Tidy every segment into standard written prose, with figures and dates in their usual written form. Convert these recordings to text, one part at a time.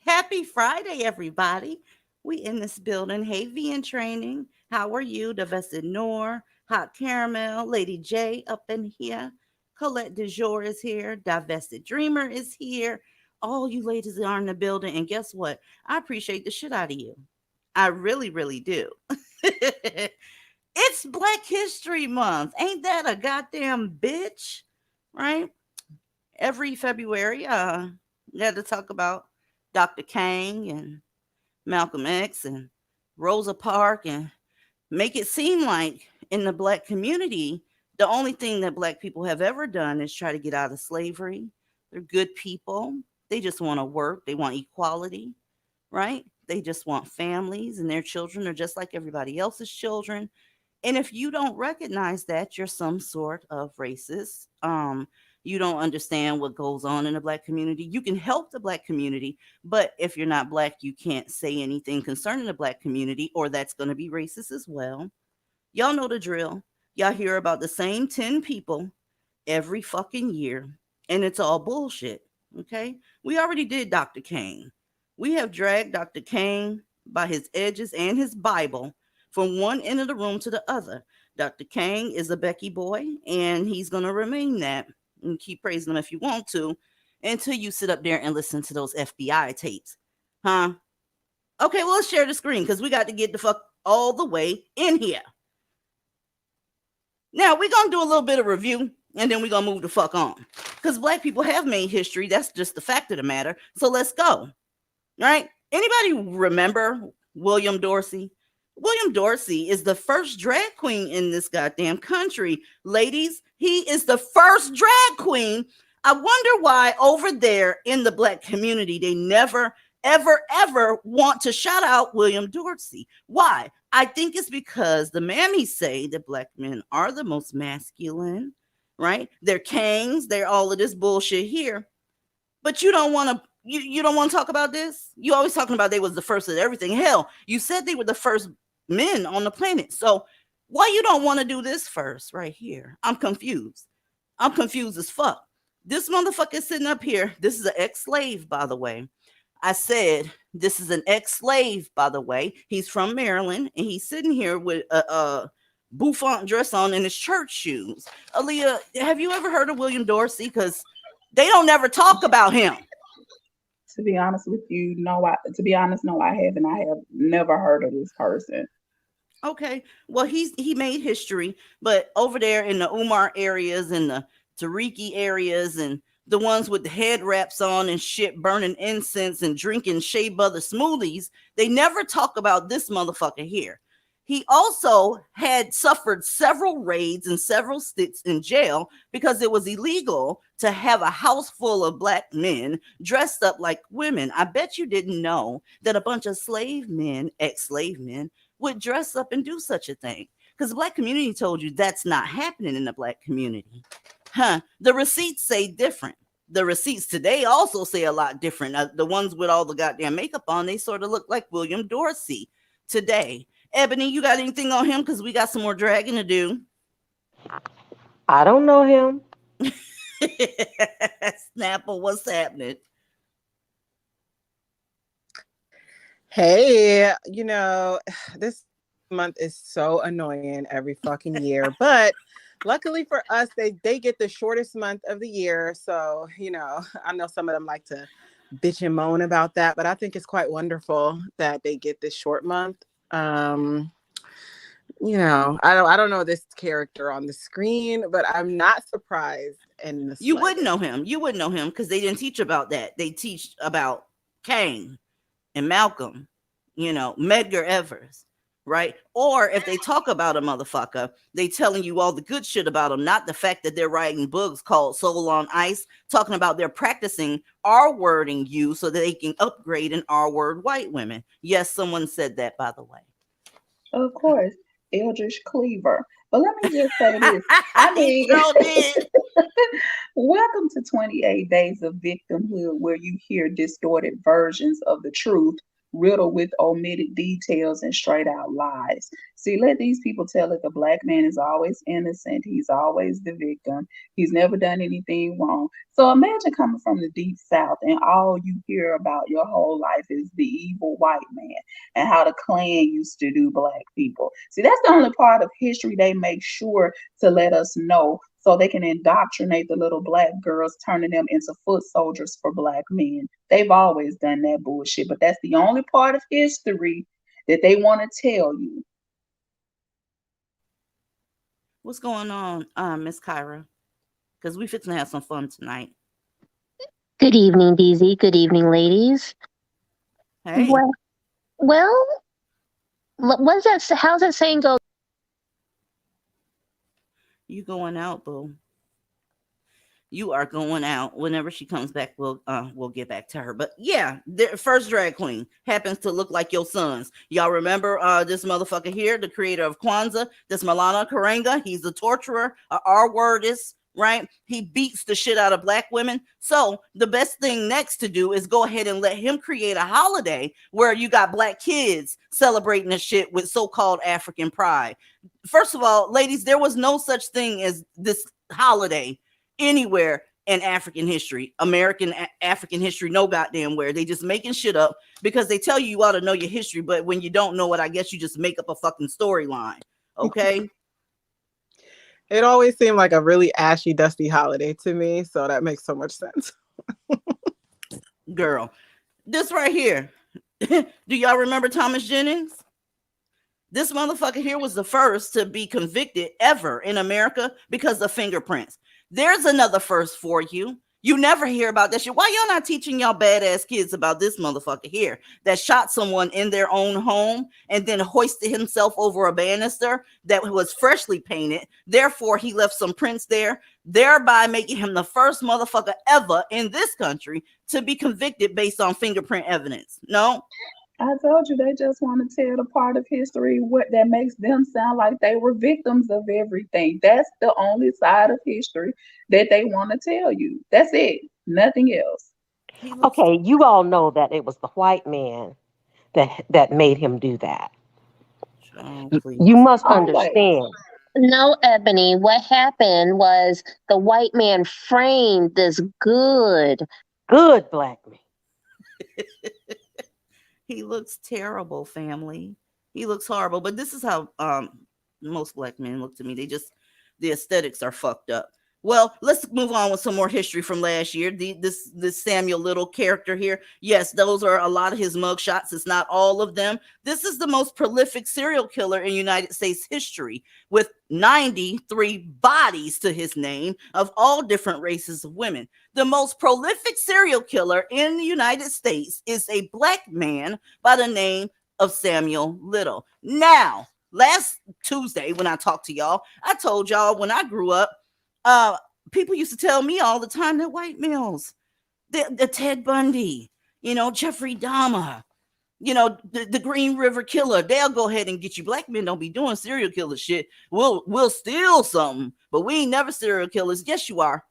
Happy Friday, everybody. We in this building. Hey, V in training. How are you? Divested Noor, Hot Caramel, Lady J up in here. Colette de Jour is here. Divested Dreamer is here. All you ladies are in the building. And guess what? I appreciate the shit out of you. I really, really do. It's Black History Month. Ain't that a goddamn bitch? Right? Every February, we had to talk about Dr. King and Malcolm X and Rosa Parks and make it seem like in the black community, the only thing that black people have ever done is try to get out of slavery. They're good people. They just want to work. They want equality, right? They just want families and their children are just like everybody else's children. And if you don't recognize that, you're some sort of racist. You don't understand what goes on in the black community. You can help the black community, but if you're not black, you can't say anything concerning the black community, or that's going to be racist as well. Y'all know the drill. Y'all hear about the same 10 people every fucking year, and it's all bullshit. Okay? We already did Dr. King. We have dragged Dr. King by his edges and his Bible from one end of the room to the other. Dr. King is a Becky boy, and he's going to remain that. And keep praising him if you want to until you sit up there and listen to those FBI tapes. Huh? Okay, well, let's share the screen because we got to get the fuck all the way in here. Now, we're going to do a little bit of review and then we're gonna move the fuck on. Because black people have made history. That's just the fact of the matter. So let's go. Right? Anybody remember William Dorsey? William Dorsey is the first drag queen in this goddamn country. Ladies, he is the first drag queen. I wonder why over there in the black community they never ever want to shout out William Dorsey. Why? I think it's because the mammies say that black men are the most masculine, right? They're kings, they're all of this bullshit here. But you don't want to you don't want to talk about this? You always talking about they was the first of everything. Hell, you said they were the first men on the planet. So why you don't want to do this first right here? I'm confused. I'm confused as fuck. This motherfucker is sitting up here. This is an ex-slave, by the way. I said this is an ex-slave, by the way. He's from Maryland, and he's sitting here with a bouffant dress on and his church shoes. Aaliyah, have you ever heard of William Dorsey? Because they don't never talk about him. To be honest with you, no, I haven't. I have never heard of this person. Okay. Well, he made history, but over there in the Umar areas and the Tariki areas and the ones with the head wraps on and shit, burning incense and drinking shea butter smoothies, they never talk about this motherfucker here. He also had suffered several raids and several stints in jail because it was illegal to have a house full of black men dressed up like women. I bet you didn't know that a bunch of slave men, ex-slave men, would dress up and do such a thing. Because the black community told you that's not happening in the black community. The receipts say different. The receipts today also say a lot different. The ones with all the goddamn makeup on, they sort of look like William Dorsey today. Ebony, you got anything on him? Because we got some more dragging to do. I don't know him. Snapple, what's happening? Hey, this month is so annoying every fucking year, but luckily for us, they get the shortest month of the year. So, I know some of them like to bitch and moan about that, but I think it's quite wonderful that they get this short month. I don't know this character on the screen, but I'm not surprised. You wouldn't know him. You wouldn't know him because they didn't teach about that. They teach about King and Malcolm, Medgar Evers, right? Or if they talk about a motherfucker, they telling you all the good shit about him, not the fact that they're writing books called Soul on Ice, talking about they're practicing R-wording you so that they can upgrade an R-word white women. Yes, someone said that, by the way. Of course, Eldridge Cleaver. But let me just say this. Welcome to 28 Days of Victimhood, where you hear distorted versions of the truth, riddled with omitted details and straight out lies. See, let these people tell it. The black man is always innocent. He's always the victim. He's never done anything wrong. So imagine coming from the deep South and all you hear about your whole life is the evil white man and how the Klan used to do black people. See, that's the only part of history they make sure to let us know so they can indoctrinate the little black girls, turning them into foot soldiers for black men. They've always done that bullshit, but that's the only part of history that they want to tell you. What's going on, Miss Kyra? Because we fixing to have some fun tonight. Good evening, DZ. Good evening, ladies. Hey. Well, what's that? How's that saying go? You going out, boo. You are going out. Whenever she comes back, we'll get back to her. But yeah, the first drag queen happens to look like your sons. Y'all remember this motherfucker here, the creator of Kwanzaa, this Malana Karenga. He's a torturer, a R-wordist, right? He beats the shit out of black women. So the best thing next to do is go ahead and let him create a holiday where you got black kids celebrating the shit with so-called African pride. First of all, ladies, there was no such thing as this holiday anywhere in African history, African history, no goddamn where. They just making shit up because they tell you ought to know your history, but when you don't know it, I guess you just make up a fucking storyline. Okay. It always seemed like a really ashy, dusty holiday to me, so that makes so much sense. Girl, this right here. Do y'all remember Thomas Jennings? This motherfucker here was the first to be convicted ever in America because of fingerprints. There's another first for you. You never hear about that shit. Why y'all not teaching y'all badass kids about this motherfucker here that shot someone in their own home and then hoisted himself over a banister that was freshly painted? Therefore, he left some prints there, thereby making him the first motherfucker ever in this country to be convicted based on fingerprint evidence. No? I told you they just want to tell the part of history what that makes them sound like they were victims of everything. That's the only side of history that they want to tell you. That's it. Nothing else. He looks Okay, you all know that it was the white man that made him do that. oh, You please. must Always. understand. No, Ebony, what happened was the white man framed this good. Good black man. He looks terrible, family. He looks horrible. But this is how most black men look to me. The aesthetics are fucked up. Well, let's move on with some more history from last year. This Samuel Little character here. Yes, those are a lot of his mugshots. It's not all of them. This is the most prolific serial killer in United States history, with 93 bodies to his name of all different races of women. The most prolific serial killer in the United States is a black man by the name of Samuel Little. Now, last Tuesday when I talked to y'all, I told y'all when I grew up, people used to tell me all the time that white males, the Ted Bundy, Jeffrey Dahmer, the Green River Killer, they'll go ahead and get you. Black men don't be doing serial killer shit. We'll steal something, but we ain't never serial killers. Yes, you are.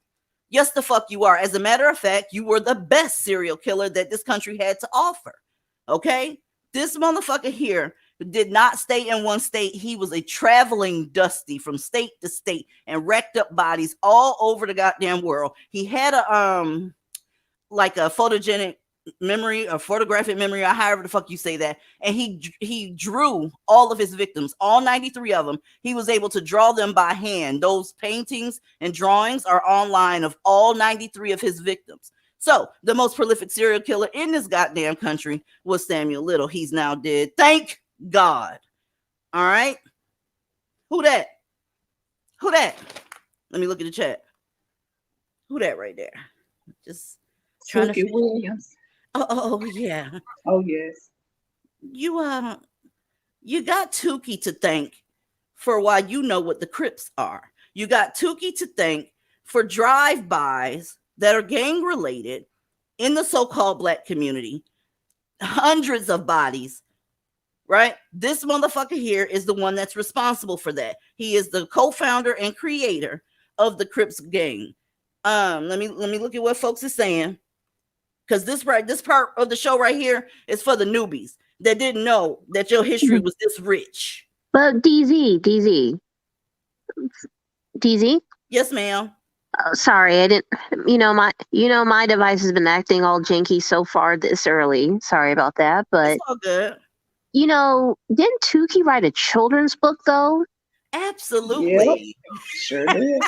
Yes, the fuck you are. As a matter of fact, you were the best serial killer that this country had to offer. Okay? This motherfucker here did not stay in one state. He was a traveling dusty from state to state and wrecked up bodies all over the goddamn world. He had a like a photogenic memory or photographic memory, or however the fuck you say that, and he drew all of his victims, all 93 of them. He was able to draw them by hand. Those paintings and drawings are online of all 93 of his victims. So the most prolific serial killer in this goddamn country was Samuel Little. He's now dead. Thank God. All right. Who that? Let me look at the chat. Who that right there? Just trying to Tookie Williams. Oh yeah. Oh, yes. You got Tukey to thank for why you know what the Crips are. You got Tukey to thank for drive-bys that are gang related in the so-called black community. Hundreds of bodies, right? This motherfucker here is the one that's responsible for that. He is the co-founder and creator of the Crips gang. Let me look at what folks are saying. Because this part of the show right here is for the newbies that didn't know that your history was this rich. But DZ. Yes, ma'am. Sorry, I didn't. My device has been acting all janky so far this early. Sorry about that, but It's all good. Didn't Tukey write a children's book though? Absolutely. Yep, sure did.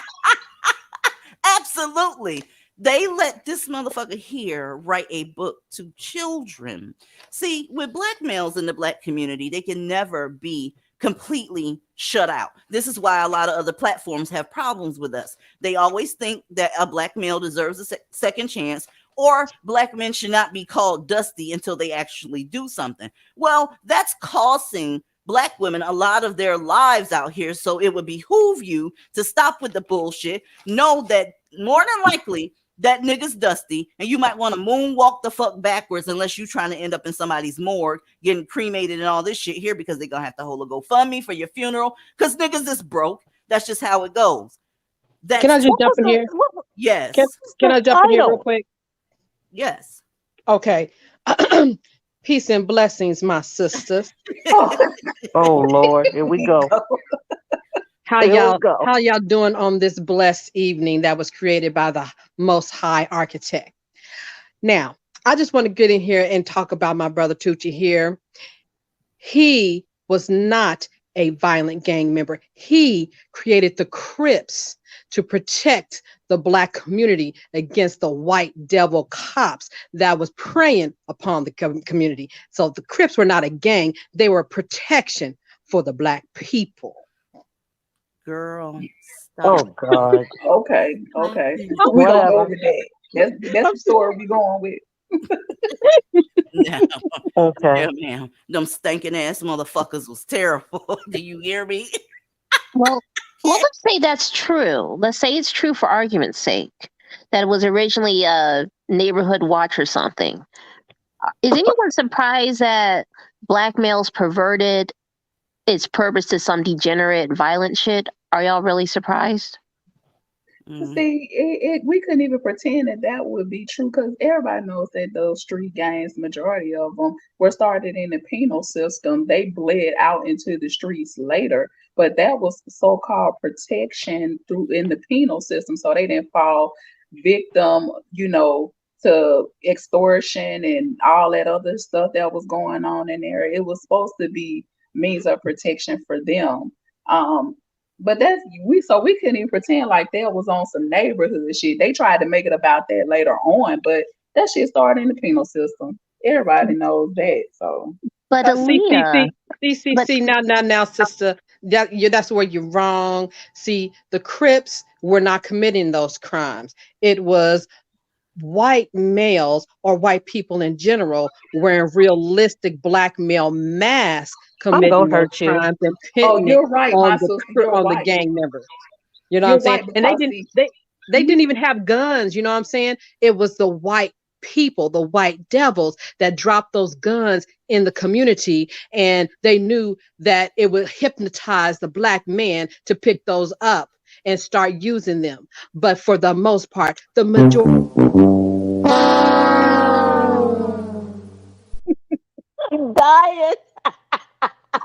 Absolutely. They let this motherfucker here write a book to children. See, with black males in the black community, they can never be completely shut out. This is why a lot of other platforms have problems with us. They always think that a black male deserves a second chance, or black men should not be called dusty until they actually do something. Well, that's costing black women a lot of their lives out here. So it would behoove you to stop with the bullshit. Know that more than likely that nigga's dusty, and you might want to moonwalk the fuck backwards unless you're trying to end up in somebody's morgue getting cremated and all this shit here, because they're gonna have to hold a GoFundMe for your funeral because niggas is broke. That's just how it goes. Can I just jump in here? Yes. Can I jump in here real quick? Yes. Okay. Peace and blessings, my sisters. Oh Lord, here we go. How y'all doing on this blessed evening that was created by the Most High Architect? Now, I just want to get in here and talk about my brother Tucci here. He was not a violent gang member. He created the Crips to protect the black community against the white devil cops that was preying upon the community. So the Crips were not a gang. They were protection for the black people. Girl, Oh God. Okay. We're gonna go Whatever. with that. That's the story we going with. No, Okay. yeah, ma'am. Them stinking ass motherfuckers was terrible. Do you hear me? Well, let's say that's true. Let's say it's true for argument's sake that it was originally a neighborhood watch or something. Is anyone surprised that black males perverted its purpose to some degenerate, violent shit? Are y'all really surprised? Mm. See, we couldn't even pretend that would be true because everybody knows that those street gangs, majority of them, were started in the penal system. They bled out into the streets later, but that was so-called protection through in the penal system, so they didn't fall victim, to extortion and all that other stuff that was going on in there. It was supposed to be means of protection for them. Um, but we couldn't even pretend like that was on some neighborhood shit. They tried to make it about that later on, but that shit started in the penal system. Everybody knows that. So But Aaliyah, but Now, sister, that's where you're wrong. See, the Crips were not committing those crimes. It was white males or white people in general wearing realistic black male masks I'm committing gonna those hurt you. crimes and oh, pinning it you're right, my sister. You're on the right. gang members. You know what You're I'm saying? right And they because didn't see, they didn't even have guns, you know what I'm saying? It was the white people, the white devils that dropped those guns in the community, and they knew that it would hypnotize the black man to pick those up and start using them. But for the most part, the majority I'm dying.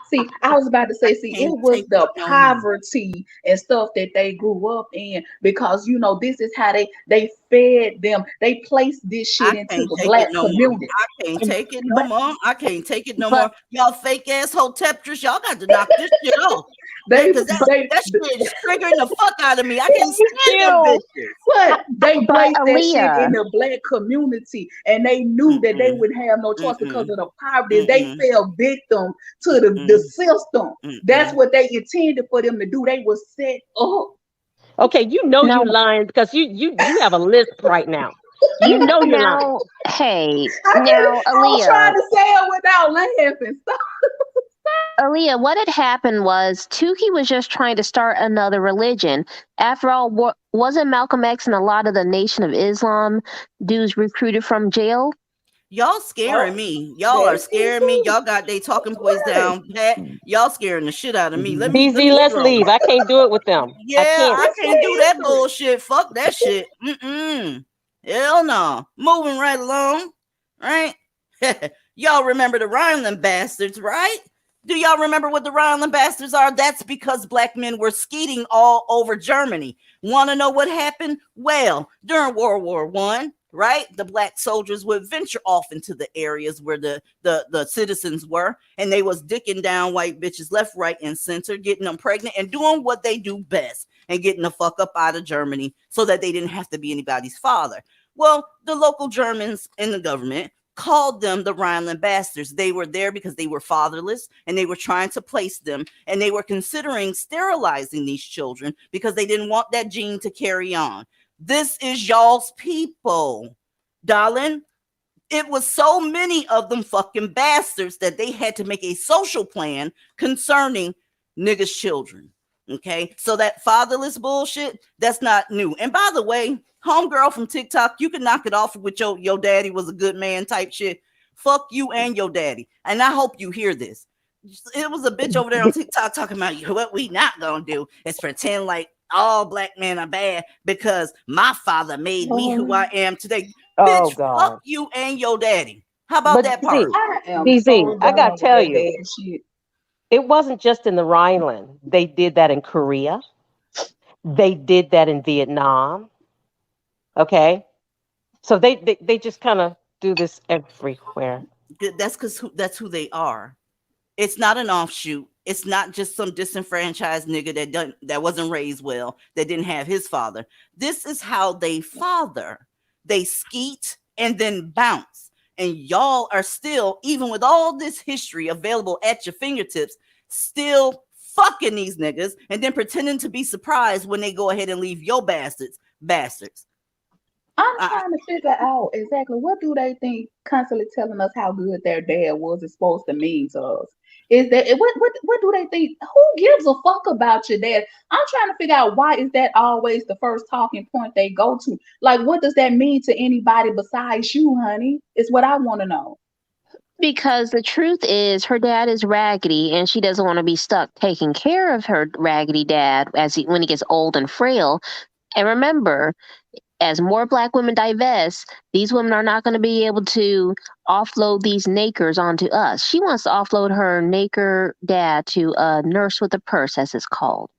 See, I was about to say, see, it Can't was take the it no more. poverty and stuff that they grew up in because this is how they fed them. They placed this shit I into can't the take it black no more. community. I can't take it no but more. I can't take it no but more. Y'all fake ass hoteptris, y'all got to knock this shit off. They Because but that shit is triggering the fuck out of me. I can't Me stand them too. bitches. but they but placed that shit in Aaliyah, the black community and they knew that they Mm-mm, would have no choice because mm-mm, of the poverty. They mm-mm, fell victim to the mm-mm, system. That's mm-mm. what they intended for them to do. They were set up. Okay, you know you no, lying because you have a lisp right now. You know you're lying. now, hey, I couldn't, now, I was trying Aaliyah, to say it without laughing. Stop. Aaliyah, what had happened was Tukey was just trying to start another religion. After all, wasn't Malcolm X and a lot of the Nation of Islam dudes recruited from jail? Y'all scaring Oh, me. Y'all are that's it scaring me. too. Y'all got they Of talking points course. down pat. Y'all scaring the shit out of me. Let me DZ, let's stroll. leave. I can't do it with them. I Yeah, can't. I It's can't do the that history. bullshit. Fuck that shit. Mm-mm. Hell no. Moving right along. Right? Y'all remember the Rhineland bastards, right? Do y'all remember what the Rhineland bastards are? That's because black men were skeeting all over Germany. Want to know what happened? Well, during World War One, right? The black soldiers would venture off into the areas where the citizens were, and they was dicking down white bitches left, right, and center, getting them pregnant and doing what they do best and getting the fuck up out of Germany so that they didn't have to be anybody's father. Well, the local Germans in the government called them the Rhineland bastards. They were there because they were fatherless and they were trying to place them, and they were considering sterilizing these children because they didn't want that gene to carry on. This is y'all's people, darling. It was so many of them fucking bastards that they had to make a social plan concerning niggas' children. Okay, so that fatherless bullshit, that's not new. And by the way, homegirl from TikTok, you can knock it off with your daddy was a good man type shit. Fuck you and your daddy. And I hope you hear this. It was a bitch over there on TikTok talking about what we not gonna do is pretend like all black men are bad because my father made me who I am today. Oh Bitch, fuck God. you and your daddy. How about But that DZ, part? I am DZ, so I gotta done with tell that you, bad shit. it wasn't just in the Rhineland. They did that in Korea. They did that in Vietnam. Okay, so they just kind of do this everywhere. That's because that's who they are. It's not an offshoot. It's not just some disenfranchised nigga that wasn't raised well, that didn't have his father. This is how they father. They skeet and then bounce. And y'all are still, even with all this history available at your fingertips, still fucking these niggas and then pretending to be surprised when they go ahead and leave your bastards. I'm trying to figure out exactly what do they think constantly telling us how good their dad was is supposed to mean to us. Is that what do they think? Who gives a fuck about your dad? I'm trying to figure out why is that always the first talking point they go to? Like, what does that mean to anybody besides you, honey? Is what I want to know. Because the truth is, her dad is raggedy, and she doesn't want to be stuck taking care of her raggedy dad when he gets old and frail. And remember, as more Black women divest, these women are not going to be able to offload these nakers onto us. She wants to offload her naker dad to a nurse with a purse, as it's called.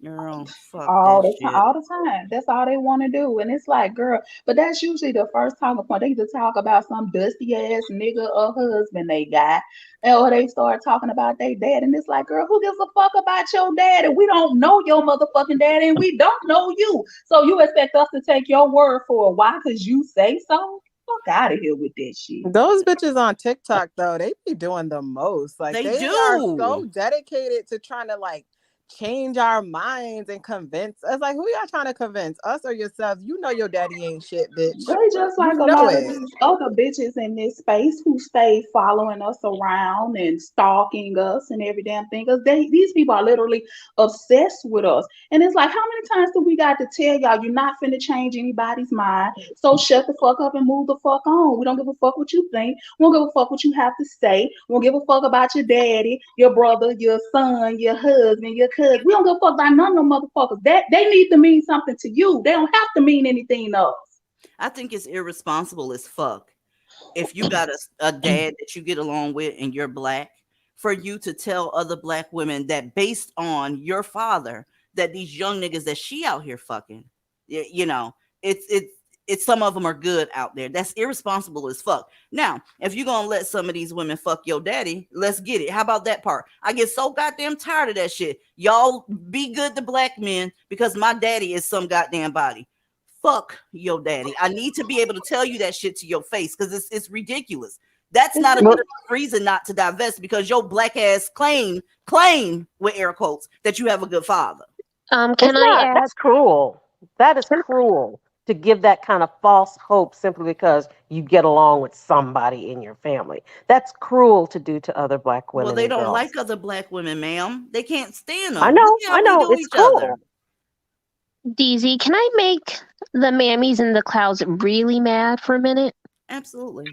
Girl, fuck All that the shit. all the time. That's all they want to do. And it's like, girl, but that's usually the first talking point. They either talk about some dusty ass nigga or husband they got, or they start talking about their dad. And it's like, girl, who gives a fuck about your dad? And we don't know your motherfucking dad, and we don't know you. So you expect us to take your word for it? Why? Because you say so? Fuck out of here with that shit. Those bitches on TikTok though, they be doing the most. Like They are do. so dedicated to trying to like change our minds and convince us. Like, who y'all trying to convince, us or yourselves? You know your daddy ain't shit, bitch. They just like You a know lot of it. these other bitches in this space who stay following us around and stalking us and every damn thing. Because these people are literally obsessed with us. And it's like, how many times do we got to tell y'all you're not finna change anybody's mind? So shut the fuck up and move the fuck on. We don't give a fuck what you think. We don't give a fuck what you have to say. We don't give a fuck about your daddy, your brother, your son, your husband, your cousin. We don't give a fuck about none of them motherfuckers. That they need to mean something to you. They don't have to mean anything else. I think it's irresponsible as fuck if you got a dad that you get along with and you're Black, for you to tell other Black women that based on your father, that these young niggas that she out here fucking, you know, it's some of them are good out there. That's irresponsible as fuck. Now, if you're gonna let some of these women fuck your daddy, let's get it. How about that part? I get so goddamn tired of that shit. Y'all be good to Black men because my daddy is some goddamn body. Fuck your daddy. I need to be able to tell you that shit to your face because it's ridiculous. That's not a good enough reason not to divest because your Black ass claim with air quotes that you have a good father. Can I add? That's cruel. That is cruel to give that kind of false hope simply because you get along with somebody in your family. That's cruel to do to other Black women. Well, they and don't girls. like other Black women, ma'am. They can't stand them. I know. Look how we do It's each cruel. other. DZ, can I make the mammies in the clouds really mad for a minute? Absolutely.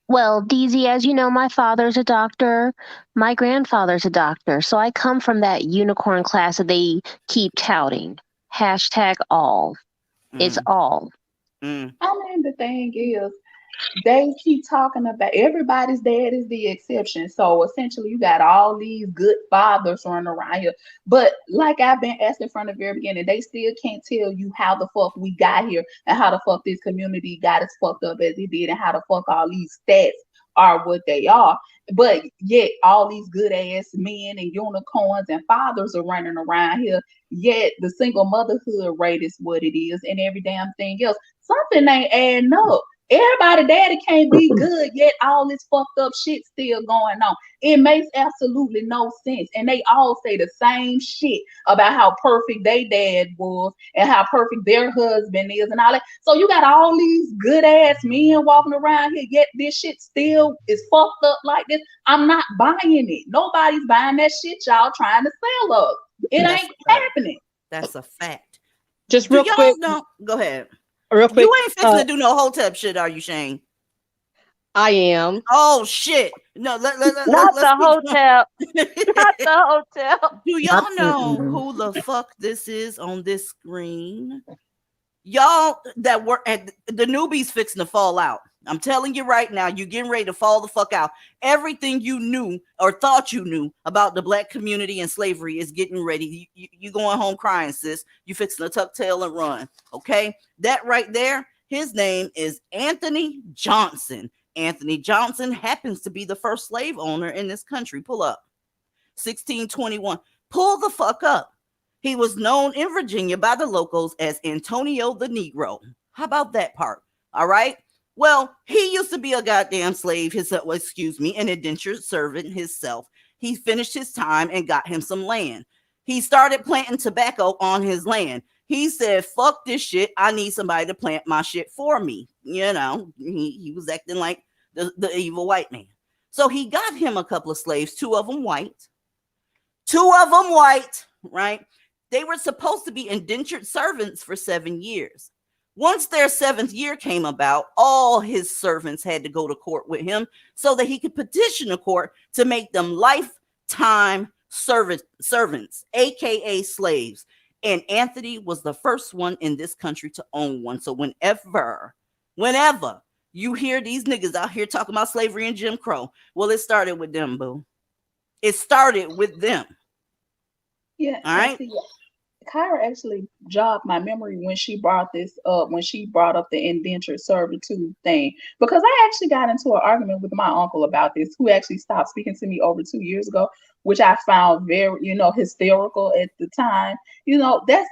Well, DZ, as you know, my father's a doctor. My grandfather's a doctor. So I come from that unicorn class that they keep touting. Hashtag all. It's all. I mean, the thing is, they keep talking about everybody's dad is the exception. So essentially, you got all these good fathers running around here. But like I've been asking from the very beginning, they still can't tell you how the fuck we got here and how the fuck this community got as fucked up as it did and how the fuck all these stats are what they are. But yet all these good ass men and unicorns and fathers are running around here. Yet the single motherhood rate is what it is and every damn thing else. Something ain't adding up. Everybody daddy can't be good, yet all this fucked up shit still going on. It makes absolutely no sense. And they all say the same shit about how perfect their dad was and how perfect their husband is and all that. So you got all these good ass men walking around here, yet this shit still is fucked up like this. I'm not buying it. Nobody's buying that shit y'all trying to sell us. It ain't happening. That's a fact. Just real quick. Go ahead. Real quick. You ain't fixing to do no hotep shit, are you, Shane? I am. Oh shit! No, not the hotel. Not the hotel. Do y'all know who the fuck this is on this screen? Y'all that work at the newbies fixing to fall out. I'm telling you right now, you're getting ready to fall the fuck out. Everything you knew or thought you knew about the Black community and slavery is getting ready. You going home crying, sis. You fixing to tuck tail and run. Okay, that right there. His name is Anthony Johnson. Anthony Johnson happens to be the first slave owner in this country. Pull up. 1621. Pull the fuck up. He was known in Virginia by the locals as Antonio the Negro. How about that part? All right. Well, he used to be a goddamn slave, an indentured servant himself. He finished his time and got him some land. He started planting tobacco on his land. He said, fuck this shit. I need somebody to plant my shit for me. You know, he was acting like the evil white man. So he got him a couple of slaves, two of them white, right? They were supposed to be indentured servants for 7 years. Once their 7th year came about, all his servants had to go to court with him so that he could petition the court to make them lifetime servants, aka slaves. And Anthony was the first one in this country to own one. So whenever you hear these niggas out here talking about slavery and Jim Crow, well, it started with them, boo. It started with them. Yeah. All right. See, Kyra actually jogged my memory when she brought this up, when she brought up the indentured servitude thing, because I actually got into an argument with my uncle about this, who actually stopped speaking to me over 2 years ago, which I found very, hysterical at the time. This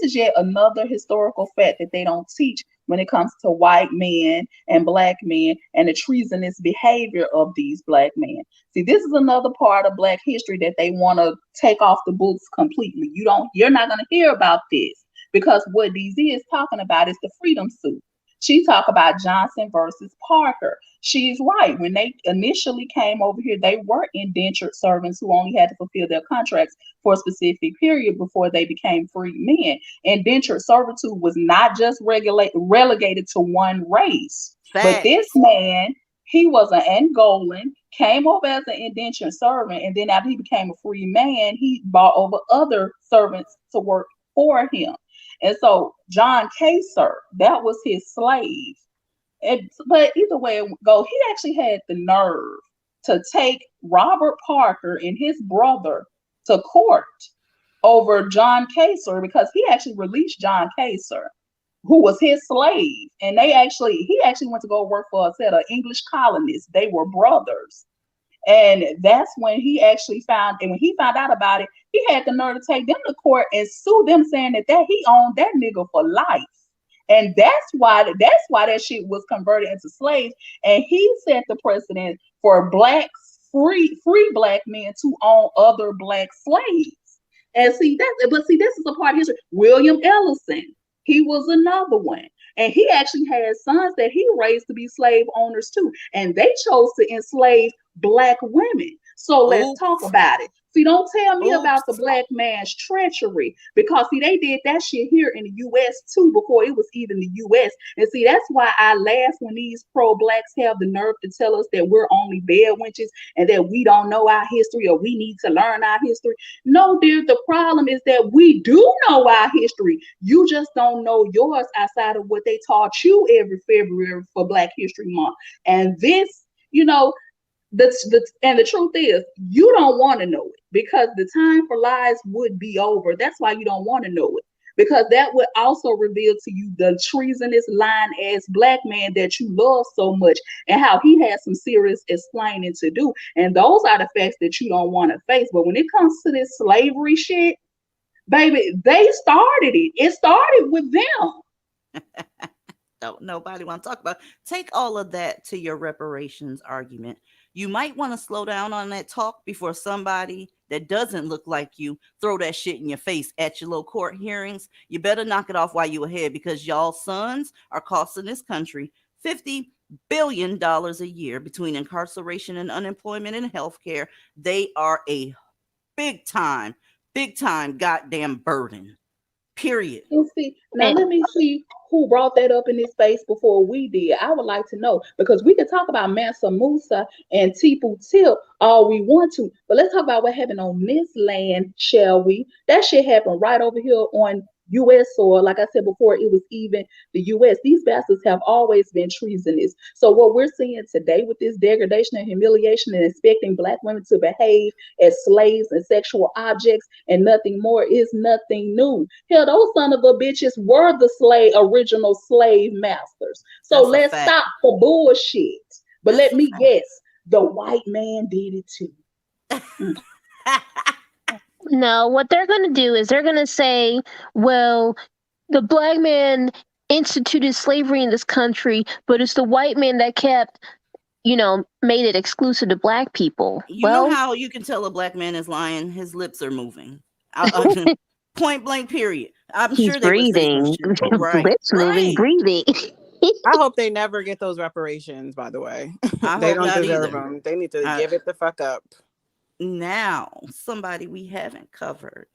is yet another historical fact that they don't teach when it comes to white men and black men and the treasonous behavior of these black men. See, this is another part of Black history that they want to take off the books completely. You're not going to hear about this, because what these is talking about is the freedom suit. She talk about Johnson versus Parker. She's right. When they initially came over here, they were indentured servants who only had to fulfill their contracts for a specific period before they became free men. Indentured servitude was not just relegated to one race. Facts. But this man, he was an Angolan, came over as an indentured servant, and then after he became a free man, he bought over other servants to work for him. And so John Kaser, that was his slave. But either way it go, he actually had the nerve to take Robert Parker and his brother to court over John Kaser, because he actually released John Kaser, who was his slave. And he actually went to go work for a set of English colonists. They were brothers. And that's when he actually when he found out about it, he had the nerve to take them to court and sue them, saying that he owned that nigga for life. And that's why that shit was converted into slaves. And he set the precedent for free black men to own other black slaves. And this is a part of history. William Ellison, he was another one. And he actually had sons that he raised to be slave owners too. And they chose to enslave Black women. So let's talk about it. See, don't tell me about the black man's treachery, because see, they did that shit here in the U.S. too before it was even the U.S. And see, that's why I laugh when these pro-blacks have the nerve to tell us that we're only bed wenches and that we don't know our history or we need to learn our history. No, dear, the problem is that we do know our history. You just don't know yours outside of what they taught you every February for Black History Month. And this, the truth is, you don't want to know it, because the time for lies would be over. That's why you don't want to know it, because that would also reveal to you the treasonous, lying-ass black man that you love so much, and how he has some serious explaining to do. And those are the facts that you don't want to face. But when it comes to this slavery shit, baby, they started it. It started with them. Don't nobody want to talk about. Take all of that to your reparations argument. You might want to slow down on that talk before somebody that doesn't look like you throw that shit in your face at your little court hearings. You better knock it off while you ahead, because y'all sons are costing this country $50 billion a year between incarceration and unemployment and healthcare. They are a big time goddamn burden. Period. Let me see who brought that up in this space before we did. I would like to know, because we can talk about Mansa Musa and Tipu Tip all we want to, but let's talk about what happened on this land, shall we? That shit happened right over here on U.S. soil. Like I said before, it was even the U.S. These bastards have always been treasonous. So what we're seeing today with this degradation and humiliation and expecting black women to behave as slaves and sexual objects and nothing more is nothing new. Hell, those son of a bitches were the original slave masters. So let's stop the bullshit. But let me guess, the white man did it too. No, what they're going to do is they're going to say, well, the black man instituted slavery in this country, but it's the white man that kept made it exclusive to black people. You know how you can tell a black man is lying? His lips are moving. Point blank, period. I'm he's sure they would say some breathing, shit. Right. lips moving, breathing. I hope they never get those reparations, by the way. I They hope don't not deserve either. them. They need to give it the fuck up. Now, somebody we haven't covered.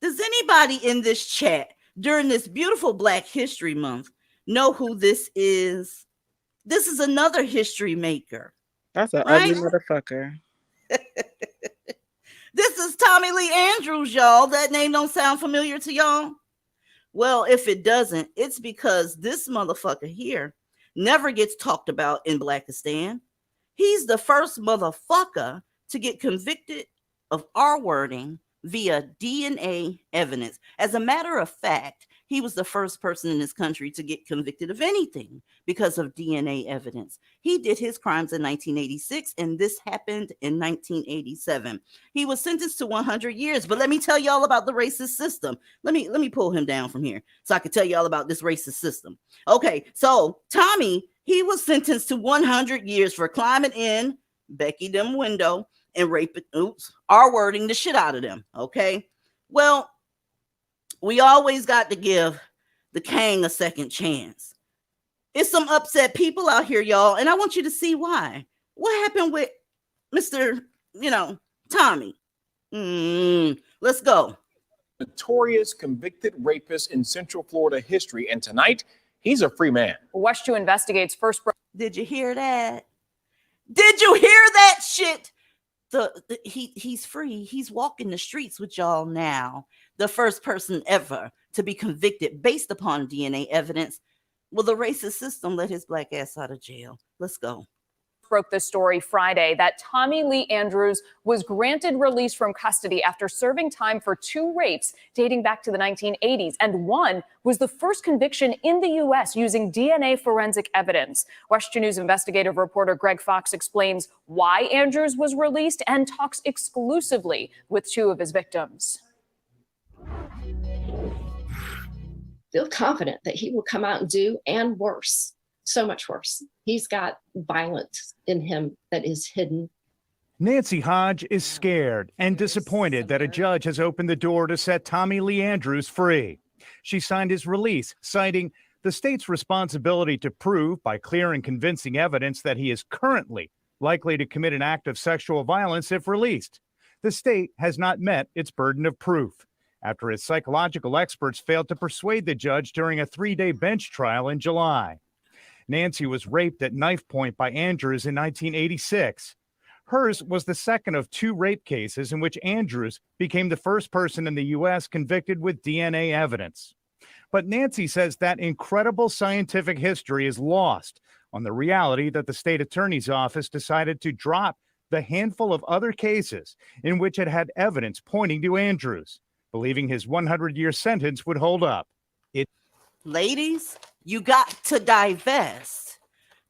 Does anybody in this chat during this beautiful Black History Month know who this is? This is another history maker. That's an ugly motherfucker. This is Tommy Lee Andrews, y'all. That name don't sound familiar to y'all? Well, if it doesn't, it's because this motherfucker here never gets talked about in Blackistan. He's the first motherfucker to get convicted of R-wording via DNA evidence. As a matter of fact, he was the first person in this country to get convicted of anything because of DNA evidence. He did his crimes in 1986, and this happened in 1987. He was sentenced to 100 years, but let me tell y'all about the racist system. Let me pull him down from here so I can tell y'all about this racist system. Okay, so Tommy, he was sentenced to 100 years for climbing in Becky them window and raping, R-wording the shit out of them. Okay, well, we always got to give the king a second chance. It's some upset people out here, y'all, and I want you to see why. What happened with Mr. Tommy? Let's go. Notorious convicted rapist in Central Florida history, and tonight he's a free man. Watch 2 investigates first. Did you hear that? Did you hear that shit? He's free. He's walking the streets with y'all now. The first person ever to be convicted based upon DNA evidence. Well, the racist system let his black ass out of jail. Let's go. Broke this story Friday that Tommy Lee Andrews was granted release from custody after serving time for 2 rapes dating back to the 1980s. And one was the first conviction in the U.S. using DNA forensic evidence. Western News investigative reporter Greg Fox explains why Andrews was released and talks exclusively with 2 of his victims. Feel confident that he will come out and do and worse. So much worse. He's got violence in him that is hidden. Nancy Hodge is scared and disappointed that a judge has opened the door to set Tommy Lee Andrews free. She signed his release, citing the state's responsibility to prove by clear and convincing evidence that he is currently likely to commit an act of sexual violence if released. The state has not met its burden of proof after his psychological experts failed to persuade the judge during a 3-day bench trial in July. Nancy was raped at knife point by Andrews in 1986. Hers was the second of 2 rape cases in which Andrews became the first person in the U.S. convicted with DNA evidence. But Nancy says that incredible scientific history is lost on the reality that the state attorney's office decided to drop the handful of other cases in which it had evidence pointing to Andrews, believing his 100-year sentence would hold up. Ladies, you got to divest.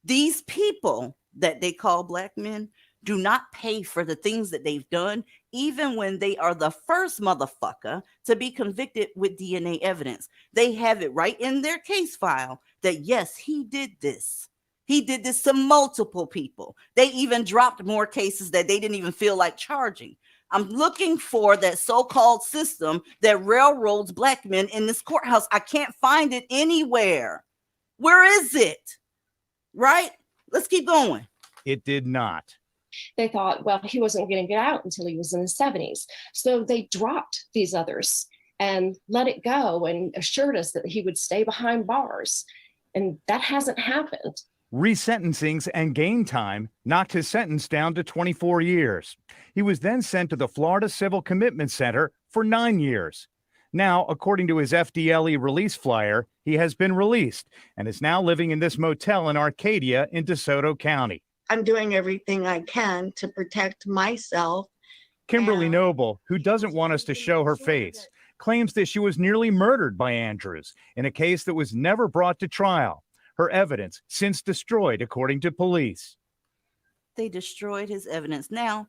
These people that they call black men do not pay for the things that they've done, even when they are the first motherfucker to be convicted with DNA evidence. They have it right in their case file that, yes, he did this. He did this to multiple people. They even dropped more cases that they didn't even feel like charging. I'm looking for that so-called system that railroads black men in this courthouse. I can't find it anywhere. Where is it? Right? Let's keep going. It did not. They thought, well, he wasn't going to get out until he was in his 70s. So they dropped these others and let it go and assured us that he would stay behind bars. And that hasn't happened. Resentencings and gain time knocked his sentence down to 24 years. He was then sent to the Florida Civil Commitment Center for 9 years. Now, according to his FDLE release flyer, he has been released and is now living in this motel in Arcadia in DeSoto County. I'm doing everything I can to protect myself. Kimberly Noble, who doesn't want us to show her face, claims that she was nearly murdered by Andrews in a case that was never brought to trial. Her evidence since destroyed, according to police. They destroyed his evidence. Now,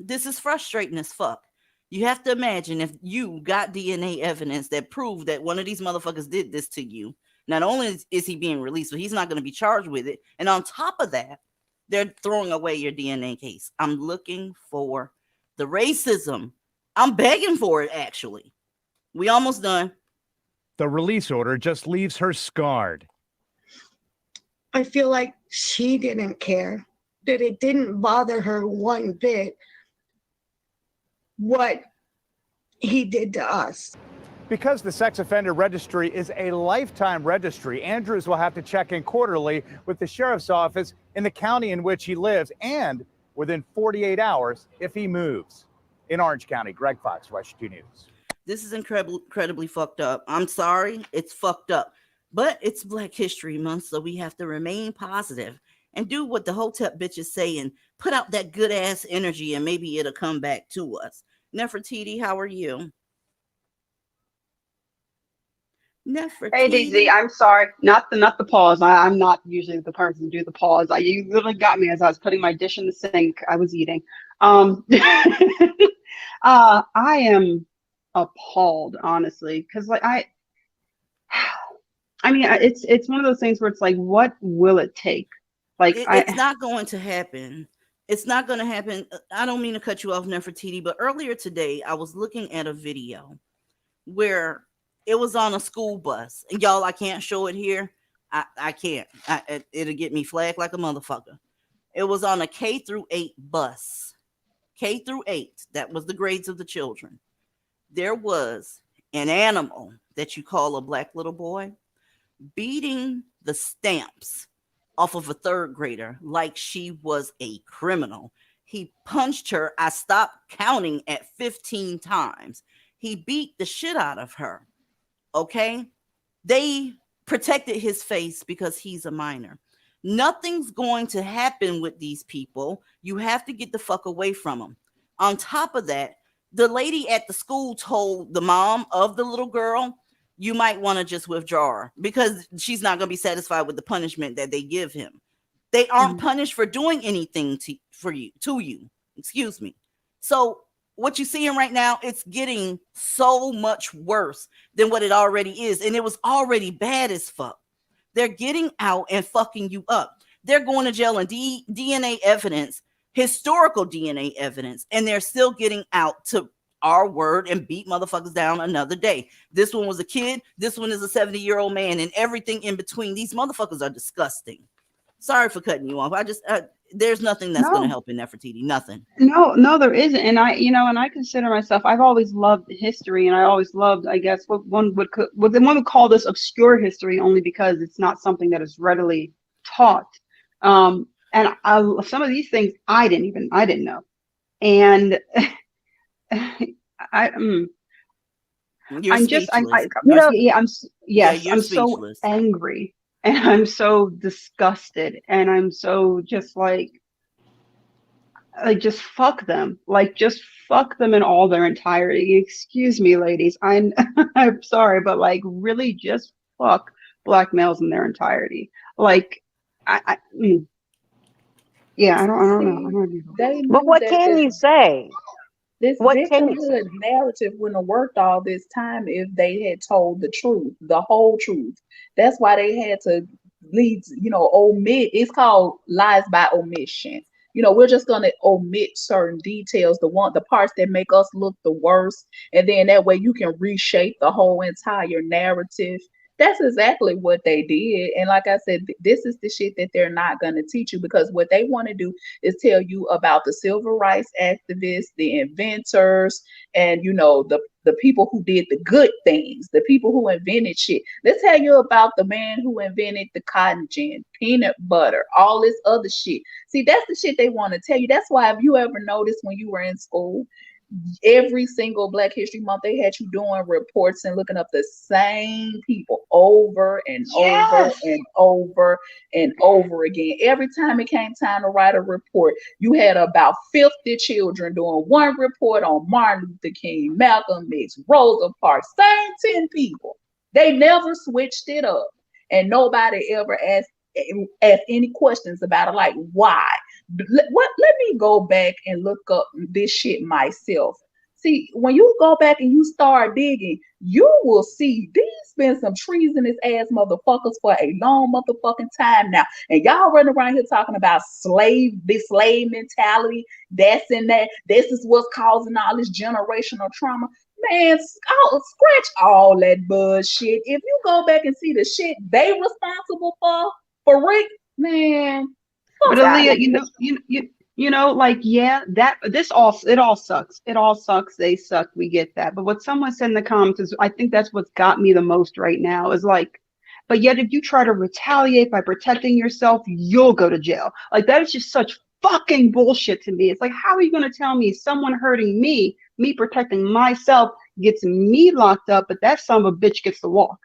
this is frustrating as fuck. You have to imagine if you got DNA evidence that proved that one of these motherfuckers did this to you. Not only is he being released, but he's not going to be charged with it. And on top of that, they're throwing away your DNA case. I'm looking for the racism. I'm begging for it, actually. We almost done. The release order just leaves her scarred. I feel like she didn't care, that it didn't bother her one bit what he did to us. Because the sex offender registry is a lifetime registry, Andrews will have to check in quarterly with the sheriff's office in the county in which he lives and within 48 hours if he moves. In Orange County, Greg Fox, Rush 2 News. This is incredibly fucked up. I'm sorry, it's fucked up. But it's Black History Month, so we have to remain positive and do what the Hotep bitches say and put out that good ass energy, and maybe it'll come back to us. Nefertiti, how are you? Nefertiti. Hey DZ, I'm sorry, not the pause. I'm not usually the person to do the pause. You literally got me as I was putting my dish in the sink. I was eating. I am appalled, honestly, because like I mean, it's one of those things where it's like, what will it take? Like, it's not going to happen. It's not going to happen. I don't mean to cut you off, Nefertiti, but earlier today I was looking at a video where it was on a school bus, and y'all, I can't show it here. I can't. It'll get me flagged like a motherfucker. It was on a K-8 bus. K-8. That was the grades of the children. There was an animal that you call a black little boy beating the stamps off of a third grader like she was a criminal. He punched her. I stopped counting at 15 times. He beat the shit out of her. Okay? They protected his face because he's a minor. Nothing's going to happen with these people. You have to get the fuck away from them. On top of that, the lady at the school told the mom of the little girl, you might want to just withdraw her because she's not going to be satisfied with the punishment that they give him. They aren't punished for doing anything to you. Excuse me. So what you're seeing right now, it's getting so much worse than what it already is. And it was already bad as fuck. They're getting out and fucking you up. They're going to jail and DNA evidence, historical DNA evidence, and they're still getting out to our word and beat motherfuckers down another day. This one was a kid. This one is a 70-year-old man, and everything in between. These motherfuckers are disgusting. Sorry for cutting you off. There's nothing that's going to help in Nefertiti. Nothing. No, there isn't. And I consider myself, I've always loved history, and I always loved, I guess, what one would call this obscure history, only because it's not something that is readily taught. And some of these things I didn't know. And I'm so angry, and I'm so disgusted, and I'm so just like just fuck them, just fuck them in all their entirety. Excuse me, ladies, I'm sorry, but like really just fuck black males in their entirety. Like I don't know. But what can you say? This victimhood narrative wouldn't have worked all this time if they had told the truth, the whole truth. That's why they had to omit. It's called lies by omission. We're just going to omit certain details, the parts that make us look the worst. And then that way you can reshape the whole entire narrative. That's exactly what they did. And like I said, this is the shit that they're not going to teach you, because what they want to do is tell you about the civil rights activists, the inventors, and, the people who did the good things, the people who invented shit. Let's tell you about the man who invented the cotton gin, peanut butter, all this other shit. See, that's the shit they want to tell you. That's why, if you ever noticed when you were in school, every single Black History Month, they had you doing reports and looking up the same people over and over and over and over again. Every time it came time to write a report, you had about 50 children doing one report on Martin Luther King, Malcolm X, Rosa Parks, same 10 people. They never switched it up, and nobody ever asked any questions about it, like why. Let me go back and look up this shit myself. See, when you go back and you start digging, you will see these been some treasonous ass motherfuckers for a long motherfucking time now. And y'all running around here talking about this slave mentality, that's in that. This is what's causing all this generational trauma. Man, scratch all that bullshit. If you go back and see the shit they responsible for Rick, man. But Aaliyah, you know, like, yeah, it all sucks. It all sucks. They suck. We get that. But what someone said in the comments is, I think that's what's got me the most right now is like, but yet if you try to retaliate by protecting yourself, you'll go to jail. Like, that is just such fucking bullshit to me. It's like, how are you going to tell me someone hurting me protecting myself gets me locked up, but that son of a bitch gets to walk?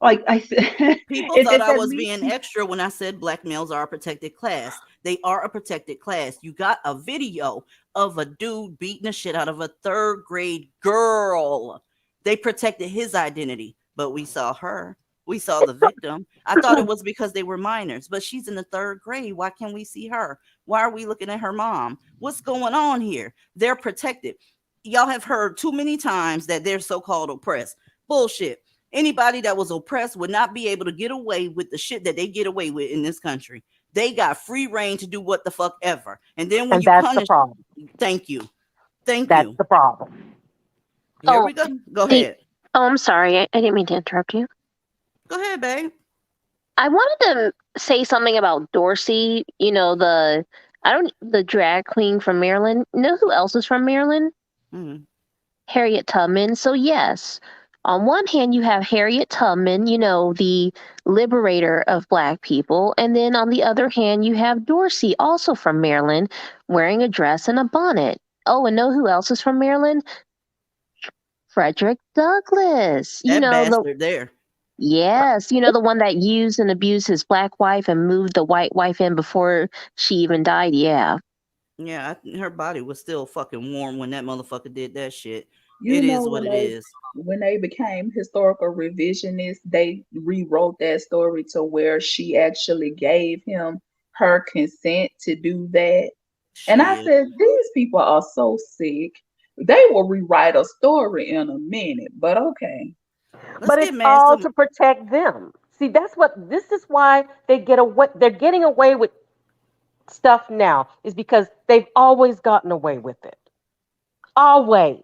People thought I was being extra when I said black males are a protected class. They are a protected class. You got a video of a dude beating the shit out of a 3rd grade girl. They protected his identity, but we saw her. We saw the victim. I thought it was because they were minors, but she's in the 3rd grade. Why can't we see her? Why are we looking at her mom? What's going on here? They're protected. Y'all have heard too many times that they're so-called oppressed. Bullshit. Anybody that was oppressed would not be able to get away with the shit that they get away with in this country. They got free reign to do what the fuck ever. And then when you punish, thank you. That's the problem. Here we go. Go ahead. I'm sorry. I didn't mean to interrupt you. Go ahead, babe. I wanted to say something about Dorsey. You know, the drag queen from Maryland. You know who else is from Maryland? Mm-hmm. Harriet Tubman. So yes, on one hand, you have Harriet Tubman, you know, the liberator of Black people. And then on the other hand, you have Dorsey, also from Maryland, wearing a dress and a bonnet. Oh, and know who else is from Maryland? Frederick Douglass. That bastard there. Yes, you know, the one that used and abused his Black wife and moved the white wife in before she even died. Yeah. Yeah, her body was still fucking warm when that motherfucker did that shit. It is what it is. When they became historical revisionists, they rewrote that story to where she actually gave him her consent to do that. And I said, these people are so sick. They will rewrite a story in a minute, but okay. But it's all to protect them. See, this is why they get away. They're getting away with stuff now, is because they've always gotten away with it. Always.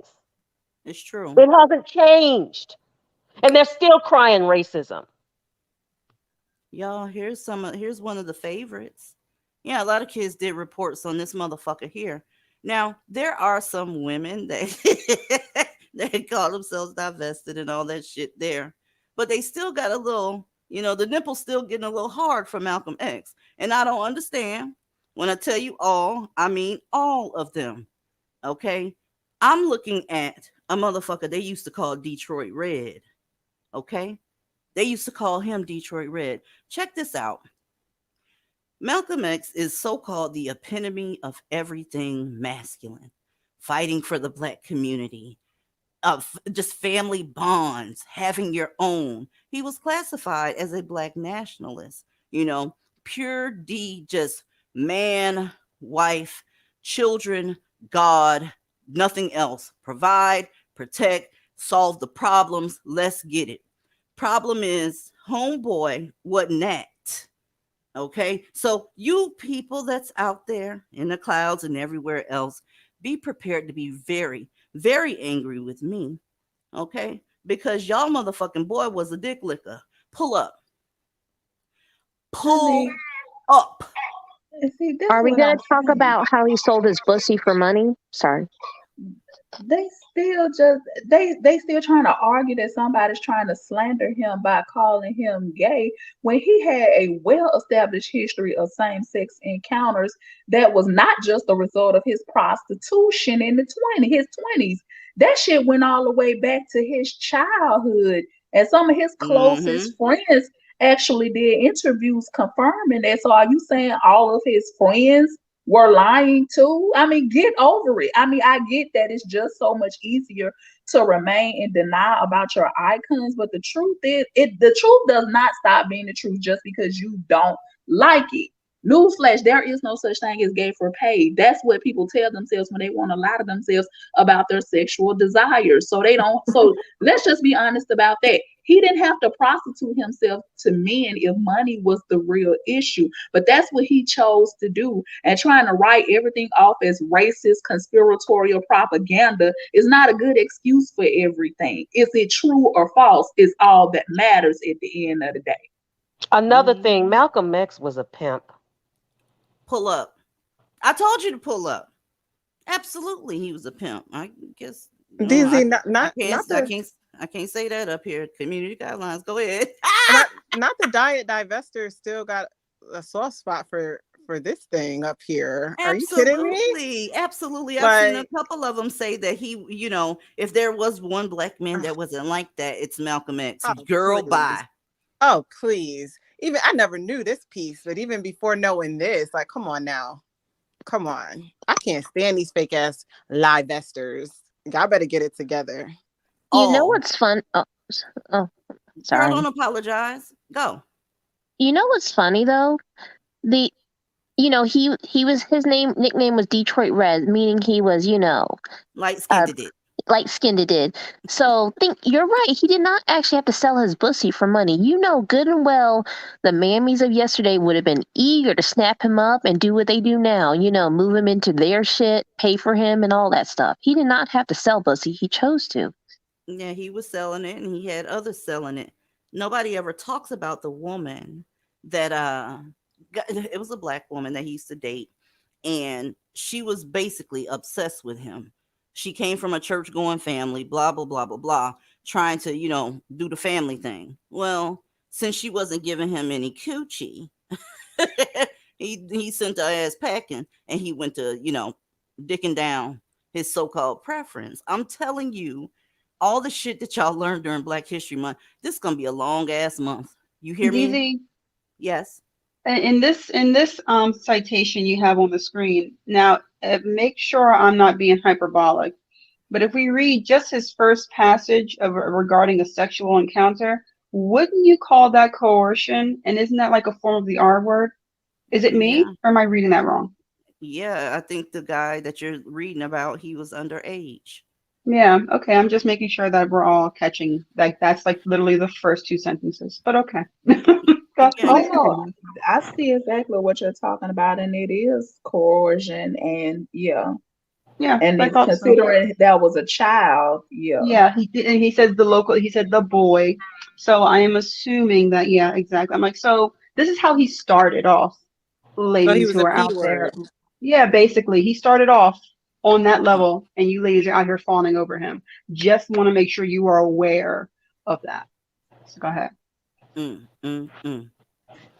It's true. It hasn't changed. And they're still crying racism. Y'all, here's one of the favorites. Yeah, a lot of kids did reports on this motherfucker here. Now, there are some women that they call themselves divested and all that shit there. But they still got a little, you know, the nipple's still getting a little hard for Malcolm X. And I don't understand. When I tell you all, I mean all of them. Okay? I'm looking at a motherfucker they used to call Detroit Red. Okay? They used to call him Detroit Red. Check this out. Malcolm X is so-called the epitome of everything masculine, fighting for the Black community, of just family bonds, having your own. He was classified as a Black nationalist, you know, pure D, just man, wife, children, God, nothing else. Provide, protect, solve the problems. Let's get it. Problem is, homeboy wasn't that. Okay, so you people that's out there in the clouds and everywhere else, be prepared to be very, very angry with me. Okay, because y'all motherfucking boy was a dick licker. Pull up. Pull up. Are we going to talk about how he sold his pussy for money? Sorry. They still trying to argue that somebody's trying to slander him by calling him gay when he had a well-established history of same-sex encounters that was not just a result of his prostitution in his 20s. That shit went all the way back to his childhood, and some of his closest friends actually did interviews confirming that. So are you saying all of his friends were lying too? I mean, get over it. I mean, I get that it's just so much easier to remain in denial about your icons, but the truth is, the truth does not stop being the truth just because you don't like it. Newsflash, there is no such thing as gay for pay. That's what people tell themselves when they want to lie to themselves about their sexual desires. So they don't. So let's just be honest about that. He didn't have to prostitute himself to men if money was the real issue. But that's what he chose to do. And trying to write everything off as racist, conspiratorial propaganda is not a good excuse for everything. Is it true or false is all that matters at the end of the day. Another thing, Malcolm X was a pimp. Pull up. I told you to pull up. Absolutely, he was a pimp. I guess. DZ, I can't say that up here. Community guidelines. Go ahead. not the diet divester still got a soft spot for this thing up here. Are you kidding me? Absolutely. I've seen a couple of them say that he, if there was one black man that wasn't like that, it's Malcolm X. Girl, please. bye. Oh, please. Even I never knew this piece, but even before knowing this, like, come on now. Come on. I can't stand these fake ass lie vesters. Y'all better get it together. You know what's fun? Oh, sorry. Girl, don't apologize. Go. You know what's funny though? He was his nickname was Detroit Red, meaning he was, light-skinned did. So you're right. He did not actually have to sell his pussy for money. You know good and well the mammies of yesterday would have been eager to snap him up and do what they do now. Move him into their shit, pay for him and all that stuff. He did not have to sell pussy. He chose to. Yeah, he was selling it and he had others selling it. Nobody ever talks about the woman that it was a black woman that he used to date, and she was basically obsessed with him. She came from a church going family, blah, blah, blah, blah, blah, trying to, do the family thing. Well, since she wasn't giving him any coochie, he sent her ass packing and he went to, dicking down his so-called preference. I'm telling you, all the shit that y'all learned during Black History Month, this is going to be a long ass month. You hear me? Yes. In this citation you have on the screen now, make sure I'm not being hyperbolic, but if we read just his first passage regarding a sexual encounter, wouldn't you call that coercion? And isn't that like a form of the R word? Is it me, or am I reading that wrong? Yeah, I think the guy that you're reading about, he was underage. Yeah, okay. I'm just making sure that we're all catching, like, that's like literally the first two sentences, but okay. Oh, I see exactly what you're talking about, and it is coercion, and and then considering that was a child, yeah, he did, and he said the boy, so I am assuming that, yeah, exactly. I'm like, so this is how he started off, ladies who are out there. Yeah, basically, he started off on that level, and you ladies are out here fawning over him. Just want to make sure you are aware of that. So go ahead.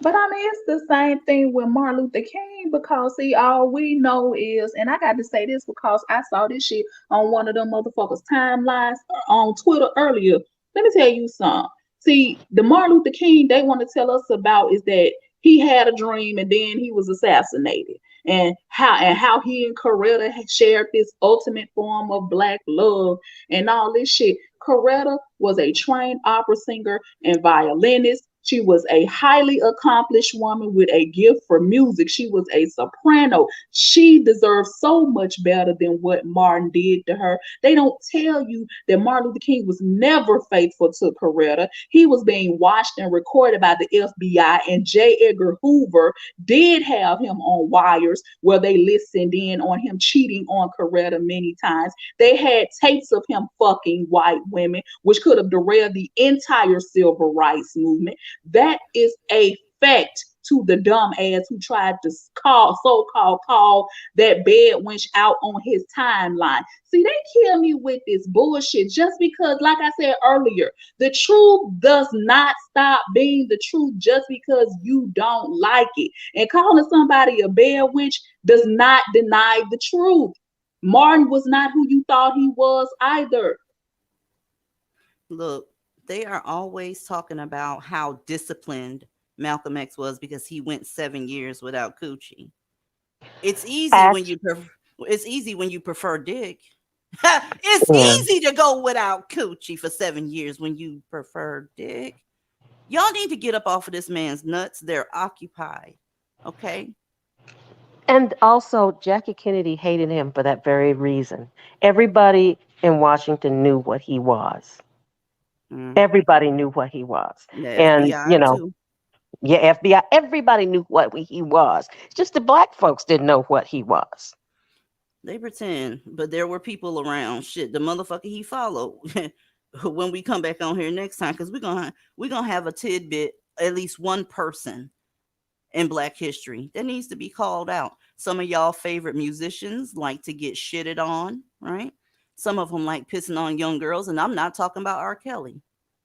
But I mean, it's the same thing with Martin Luther King, because see, all we know is, and I got to say this because I saw this shit on one of them motherfuckers' timelines on Twitter earlier. Let me tell you something. See, the Martin Luther King they want to tell us about is that he had a dream and then he was assassinated, and how he and Coretta shared this ultimate form of black love and all this shit. Coretta was a trained opera singer and violinist. She was a highly accomplished woman with a gift for music. She was a soprano. She deserved so much better than what Martin did to her. They don't tell you that Martin Luther King was never faithful to Coretta. He was being watched and recorded by the FBI, and J. Edgar Hoover did have him on wires where they listened in on him cheating on Coretta many times. They had tapes of him fucking white women, which could have derailed the entire civil rights movement. That is a fact to the dumb ass who tried to call that bed wench out on his timeline. See, they kill me with this bullshit just because, like I said earlier, the truth does not stop being the truth just because you don't like it. And calling somebody a bed wench does not deny the truth. Martin was not who you thought he was either. Look, they are always talking about how disciplined Malcolm X was because he went 7 years without coochie. It's easy when you prefer dick. It's easy to go without coochie for 7 years when you prefer dick. Y'all need to get up off of this man's nuts. They're occupied. Okay. And also, Jackie Kennedy hated him for that very reason. Everybody in Washington knew what he was. Mm. Everybody knew what he was. The And, FBI too. yeah, FBI, everybody knew what he was. Just the black folks didn't know what he was. They pretend, but there were people around. Shit, the motherfucker he followed. When we come back on here next time, because we're gonna have a tidbit, at least one person in Black history that needs to be called out. Some of y'all favorite musicians like to get shitted on, right? Some of them like pissing on young girls, and I'm not talking about R. Kelly.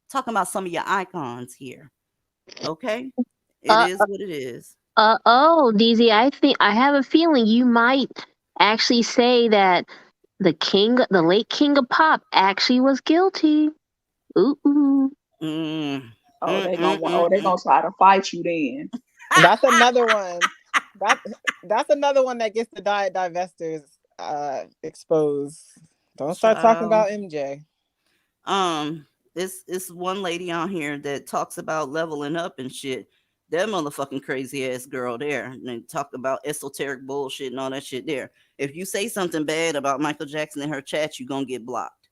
Talking about some of your icons here. Okay, it Uh, is what it is. oh, DZ, I have a feeling you might actually say that the late king of pop, actually was guilty. Ooh, ooh. Mm, Oh, mm, they mm, gonna mm, try to fight you then. That's another one. That that's another one that gets the diet divestors exposed. Don't start talking Child. about MJ. It's one lady on here that talks about leveling up and shit. That motherfucking crazy ass girl there. And they talk about esoteric bullshit and all that shit there. If you say something bad about Michael Jackson in her chat, you're gonna get blocked.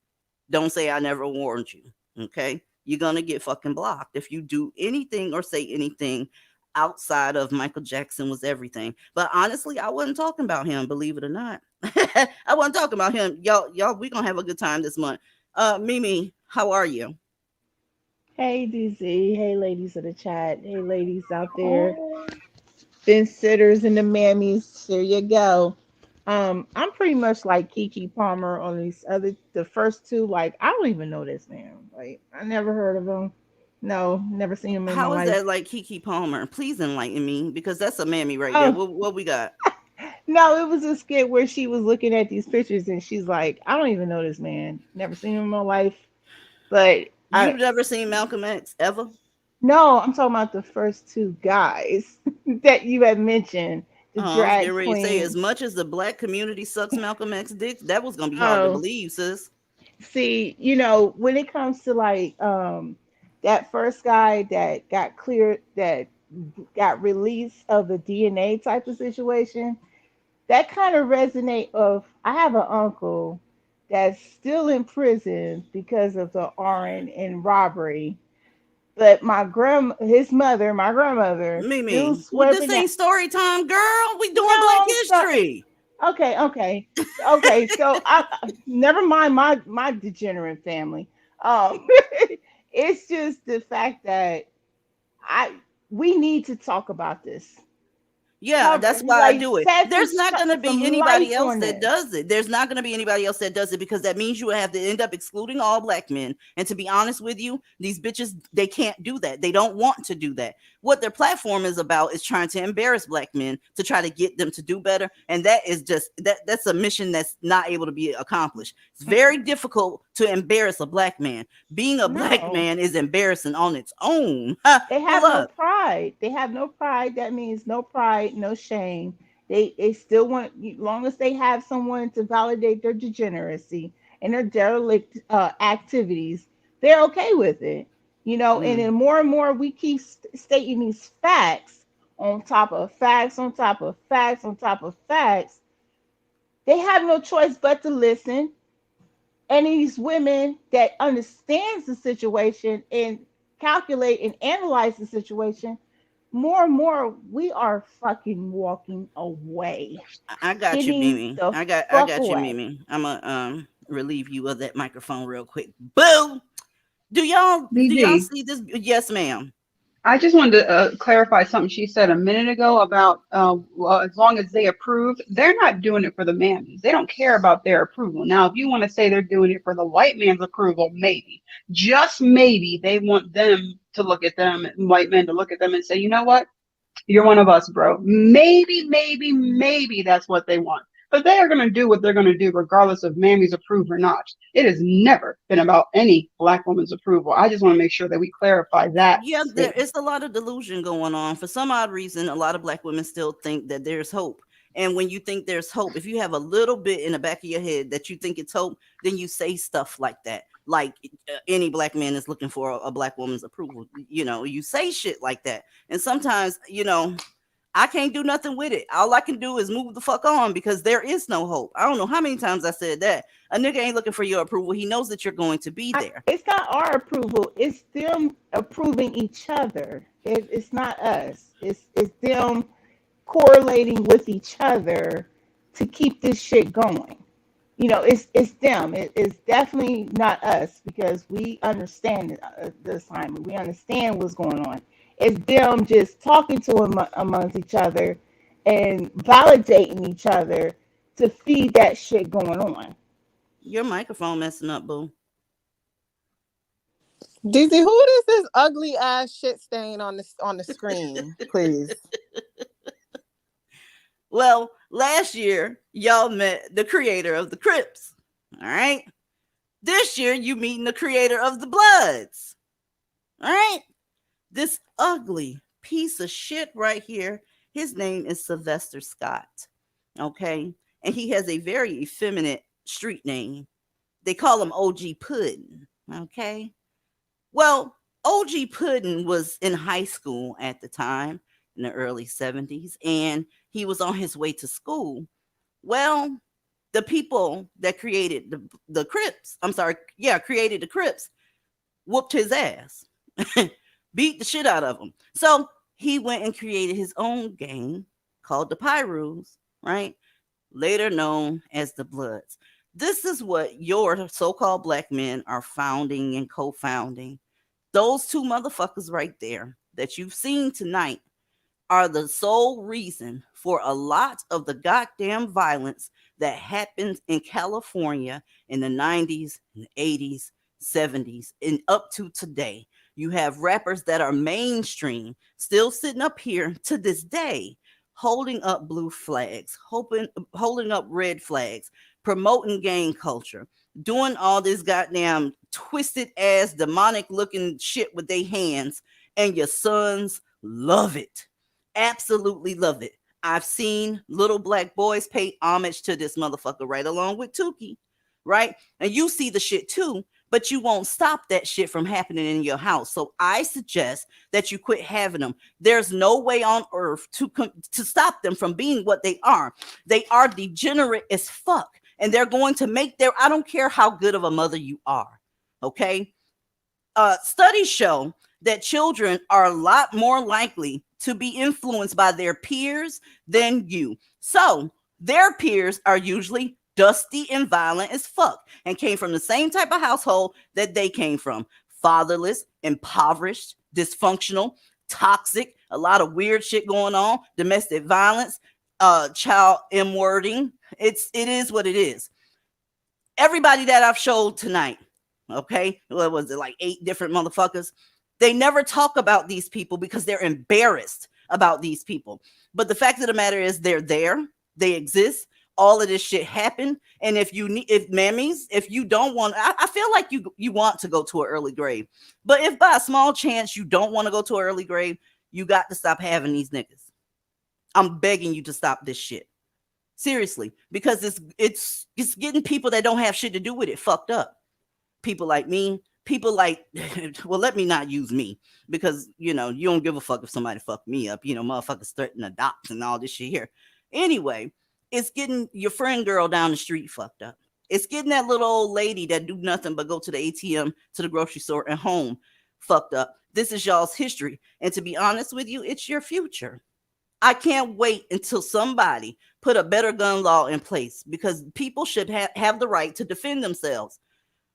Don't say I never warned you. Okay? You're gonna get fucking blocked if you do anything or say anything outside of Michael Jackson was everything. But honestly, I wasn't talking about him, believe it or not. I wasn't talking about him. Y'all, we gonna have a good time this month. Mimi, how are you? Hey DZ, hey ladies of the chat, hey ladies out there, Oh, fence sitters and the mammies. Here you go. I'm pretty much like Kiki Palmer on the first two. Like I don't even know this man. Like I never heard of him. No, never seen him in my How is life. that like Kiki Palmer? Please enlighten me because that's a mammy right there. Oh What we got? no, it was a skit where she was looking at these pictures and she's like, I don't even know this man. Never seen him in my life. But You've never seen Malcolm X ever? no, I'm talking about the first two guys that you had mentioned, the Oh, I was getting drag ready to say, as queens. much as the black community sucks Malcolm X dick, that was gonna be hard to Oh, believe, sis. see, when it comes to like that first guy that got cleared, that got released of the DNA type of situation, that kind of resonate of I have an uncle that's still in prison because of the RN and robbery. But my grandmother, still Mimi, well, this swerving ain't that. story time, girl. We doing Black No, I'm sorry. History. Okay. So never mind my degenerate family. Um, it's just the fact that I we need to talk about this. Yeah, Cover that's why I like do it. set There's not going to be some anybody light else on that this. does it. There's not going to be anybody else that does it because that means you would have to end up excluding all black men. And to be honest with you, these bitches, they can't do that. They don't want to do that. What their platform is about is trying to embarrass black men to try to get them to do better. And that is just that's a mission that's not able to be accomplished. It's very difficult to embarrass a black man. Being a black No. man is embarrassing on its own. They Pull have no up. pride. They have no pride. That means no pride, no shame. They still want, long as they have someone to validate their degeneracy and their derelict activities, they're okay with it. And Mm. then more and more we keep stating these facts on top of facts on top of facts on top of facts. They have no choice but to listen, and these women that understands the situation and calculate and analyze the situation, more and more we are fucking walking away, I got you, getting Mimi. the I fuck got you, away. Mimi. I'm gonna relieve you of that microphone real quick. Boo! Do y'all DZ. see this? Yes, ma'am. I just wanted to clarify something she said a minute ago about well, as long as they approve, they're not doing it for the mammies. They don't care about their approval. Now, if you want to say they're doing it for the white man's approval, maybe, just maybe, they want them to look at them, white men to look at them and say, you know what? You're one of us, bro. Maybe that's what they want. But they are going to do what they're going to do, regardless of Mammy's approve or not. It has never been about any black woman's approval. I just want to make sure that we clarify that Yeah, there statement. is a lot of delusion going on. For some odd reason, a lot of black women still think that there's hope. And when you think there's hope, if you have a little bit in the back of your head that you think it's hope, then you say stuff like that. Like any black man is looking for a black woman's approval. You say shit like that. And sometimes, I can't do nothing with it. All I can do is move the fuck on because there is no hope. I don't know how many times I said that. A nigga ain't looking for your approval. He knows that you're going to be there. It's not our approval. It's them approving each other. It's not us. It's them correlating with each other to keep this shit going. You know, it's them. It's definitely not us because we understand the assignment. We understand what's going on. It's them just talking to amongst each other and validating each other to feed that shit going on. Your microphone messing up, boo. DZ, who is this ugly ass shit stain on the screen, please? Well, last year, y'all met the creator of the Crips. All right. This year, you meeting the creator of the Bloods. All right. This ugly piece of shit right here, his name is Sylvester Scott. Okay. And he has a very effeminate street name. They call him OG Puddin'. Okay. Well, OG Puddin' was in high school at the time in the early 70s, and he was on his way to school. Well, the people that created the Crips, created the Crips, whooped his ass, beat the shit out of him. So he went and created his own gang called the Pyrus, right? Later known as the Bloods. This is what your so-called black men are founding and co-founding. Those two motherfuckers right there that you've seen tonight are the sole reason for a lot of the goddamn violence that happened in California in the 90s, 80s, 70s, and up to today. You have rappers that are mainstream still sitting up here to this day, holding up blue flags, holding up red flags, promoting gang culture, doing all this goddamn twisted ass demonic looking shit with their hands, and your sons love it. Absolutely love it. I've seen little black boys pay homage to this motherfucker right along with Tukey, right? And you see the shit too, but you won't stop that shit from happening in your house. So I suggest that you quit having them. There's no way on earth to stop them from being what they are. They are degenerate as fuck, and they're going to make their, I don't care how good of a mother you are, okay? Studies show that children are a lot more likely to be influenced by their peers than you. So their peers are usually dusty and violent as fuck and came from the same type of household that they came from. Fatherless, impoverished, dysfunctional, toxic, a lot of weird shit going on, domestic violence, child M-wording. It is what it is. Everybody that I've showed tonight, okay, what was it, like 8 different motherfuckers? They never talk about these people because they're embarrassed about these people. But the fact of the matter is they're there, they exist. All of this shit happened. And if you don't want, I feel like you want to go to an early grave. But if by a small chance you don't want to go to an early grave, you got to stop having these niggas. I'm begging you to stop this shit. Seriously, because it's getting people that don't have shit to do with it fucked up. People like me, people like, well, let me not use me because, you don't give a fuck if somebody fucked me up. Motherfuckers threaten to adopt and all this shit here. Anyway, it's getting your friend girl down the street fucked up. It's getting that little old lady that do nothing but go to the ATM, to the grocery store and home fucked up. This is y'all's history. And to be honest with you, it's your future. I can't wait until somebody put a better gun law in place because people should have the right to defend themselves.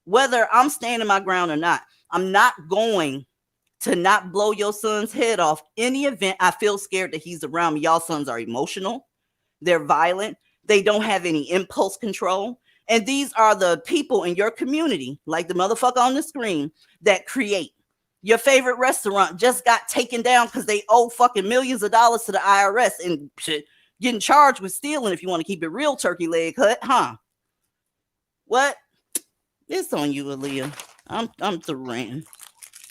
Whether I'm standing my ground or not, I'm not going to not blow your son's head off any event I feel scared that he's around me. Y'all sons are emotional. They're violent. They don't have any impulse control. And these are the people in your community, like the motherfucker on the screen, that create. Your favorite restaurant just got taken down because they owe fucking millions of dollars to the IRS and shit, getting charged with stealing if you want to keep it real turkey leg cut, huh? What? It's on you, Aaliyah. I'm through ranting.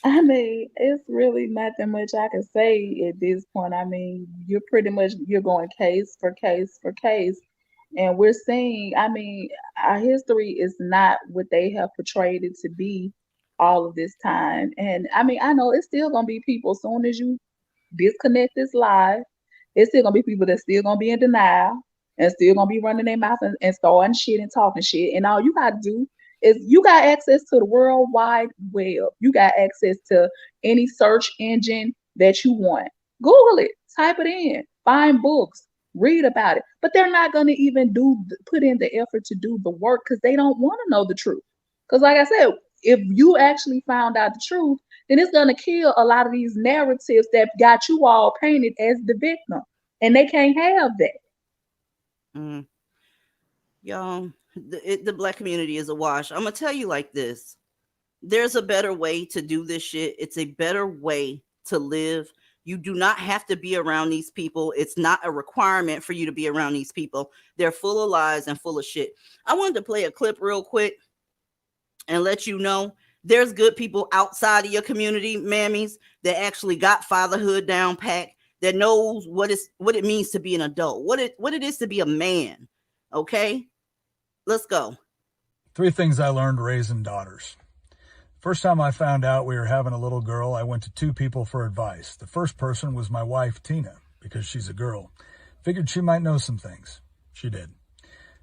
I mean, it's really nothing much I can say at this point. I mean, you're going case for case for case. And we're seeing, I mean, our history is not what they have portrayed it to be all of this time. And I mean, I know it's still going to be people, as soon as you disconnect this live, It's still gonna be people that's still gonna be in denial and still gonna be running their mouth and starting shit and talking shit. And all you gotta do is you got access to the World Wide Web. You got access to any search engine that you want. Google it, type it in, find books, read about it. But they're not gonna even put in the effort to do the work because they don't want to know the truth. Because like I said, if you actually found out the truth, then it's gonna kill a lot of these narratives that got you all painted as the victim. And they can't have that. Mm. Y'all, the black community is a wash. I'm gonna tell you like this. There's a better way to do this shit. It's a better way to live. You do not have to be around these people. It's not a requirement for you to be around these people. They're full of lies and full of shit. I wanted to play a clip real quick and let you know there's good people outside of your community, mammies, that actually got fatherhood down pat, that knows what it means to be an adult, what it is to be a man. Okay? Let's go. 3 things I learned raising daughters. First time I found out we were having a little girl, I went to 2 people for advice. The first person was my wife, Tina, because she's a girl. Figured she might know some things. She did.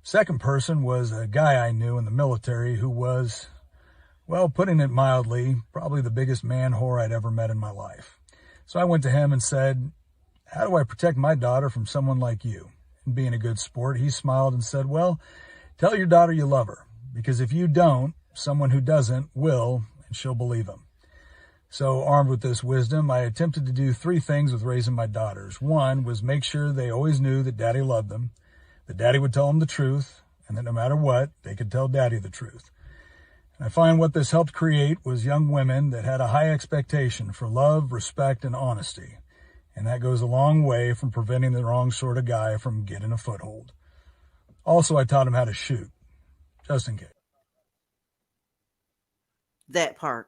Second person was a guy I knew in the military who was, well, putting it mildly, probably the biggest man whore I'd ever met in my life. So I went to him and said, how do I protect my daughter from someone like you? And being a good sport, he smiled and said, well, tell your daughter you love her, because if you don't, someone who doesn't will, and she'll believe him. So armed with this wisdom, I attempted to do 3 things with raising my daughters. 1 was make sure they always knew that daddy loved them, that daddy would tell them the truth, and that no matter what, they could tell daddy the truth. And I find what this helped create was young women that had a high expectation for love, respect, and honesty. And that goes a long way from preventing the wrong sort of guy from getting a foothold. Also, I taught them how to shoot, just in case. That part.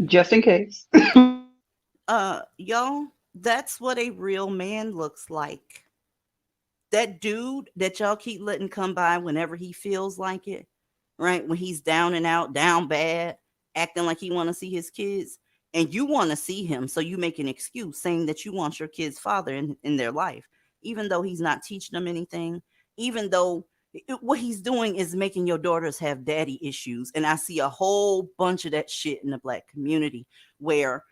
Just in case. Y'all, that's what a real man looks like. That dude that y'all keep letting come by whenever he feels like it, right? When he's down and out, down bad, acting like he want to see his kids, and you want to see him, so you make an excuse saying that you want your kid's father in their life, even though he's not teaching them anything, even though what he's doing is making your daughters have daddy issues. And I see a whole bunch of that shit in the black community where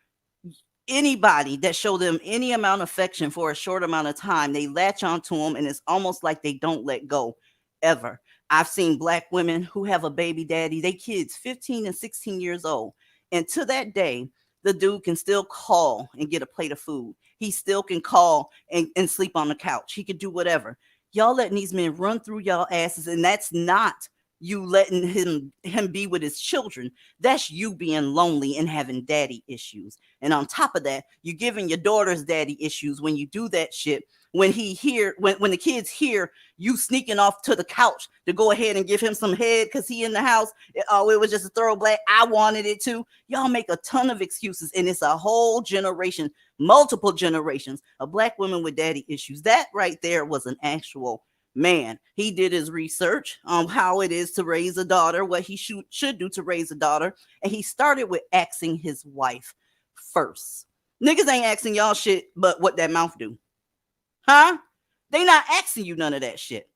anybody that show them any amount of affection for a short amount of time, they latch onto them, and it's almost like they don't let go ever. I've seen black women who have a baby daddy, they kids 15 and 16 years old, and to that day, the dude can still call and get a plate of food. He still can call and sleep on the couch. He could do whatever. Y'all letting these men run through y'all asses, and that's not you letting him be with his children. That's you being lonely and having daddy issues. And on top of that, you giving your daughters daddy issues when you do that shit. When when the kids hear you sneaking off to the couch to go ahead and give him some head because he in the house. Oh, it was just a throwback. I wanted it too. Y'all make a ton of excuses, and it's a whole generation, multiple generations of black women with daddy issues. That right there was an actual man. He did his research on how it is to raise a daughter, what he should do to raise a daughter, and he started with asking his wife first. Niggas ain't asking y'all shit but what that mouth do. Huh? They not asking you none of that shit.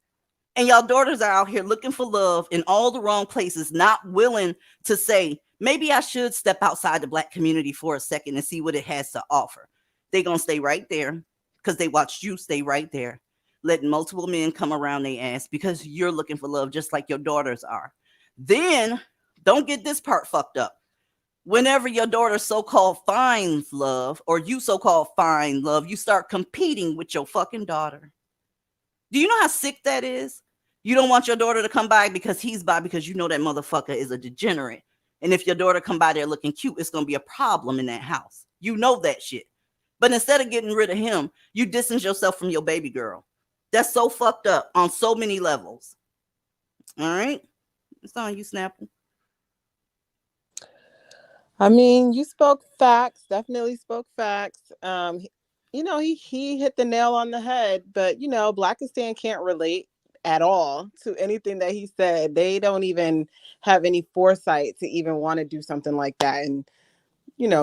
And y'all daughters are out here looking for love in all the wrong places, not willing to say, maybe I should step outside the black community for a second and see what it has to offer. They gonna stay right there because they watched you stay right there, letting multiple men come around their ass because you're looking for love just like your daughters are. Then, don't get this part fucked up. Whenever your daughter so-called finds love, or you so-called find love, you start competing with your fucking daughter. Do you know how sick that is? You don't want your daughter to come by because he's by, because you know that motherfucker is a degenerate. And if your daughter come by there looking cute, it's going to be a problem in that house. You know that shit. But instead of getting rid of him, you distance yourself from your baby girl. That's so fucked up on so many levels. All right? It's on you, Snapple. I mean, you spoke facts, definitely spoke facts. He hit the nail on the head, but Blackistan can't relate at all to anything that he said. They don't even have any foresight to even want to do something like that and,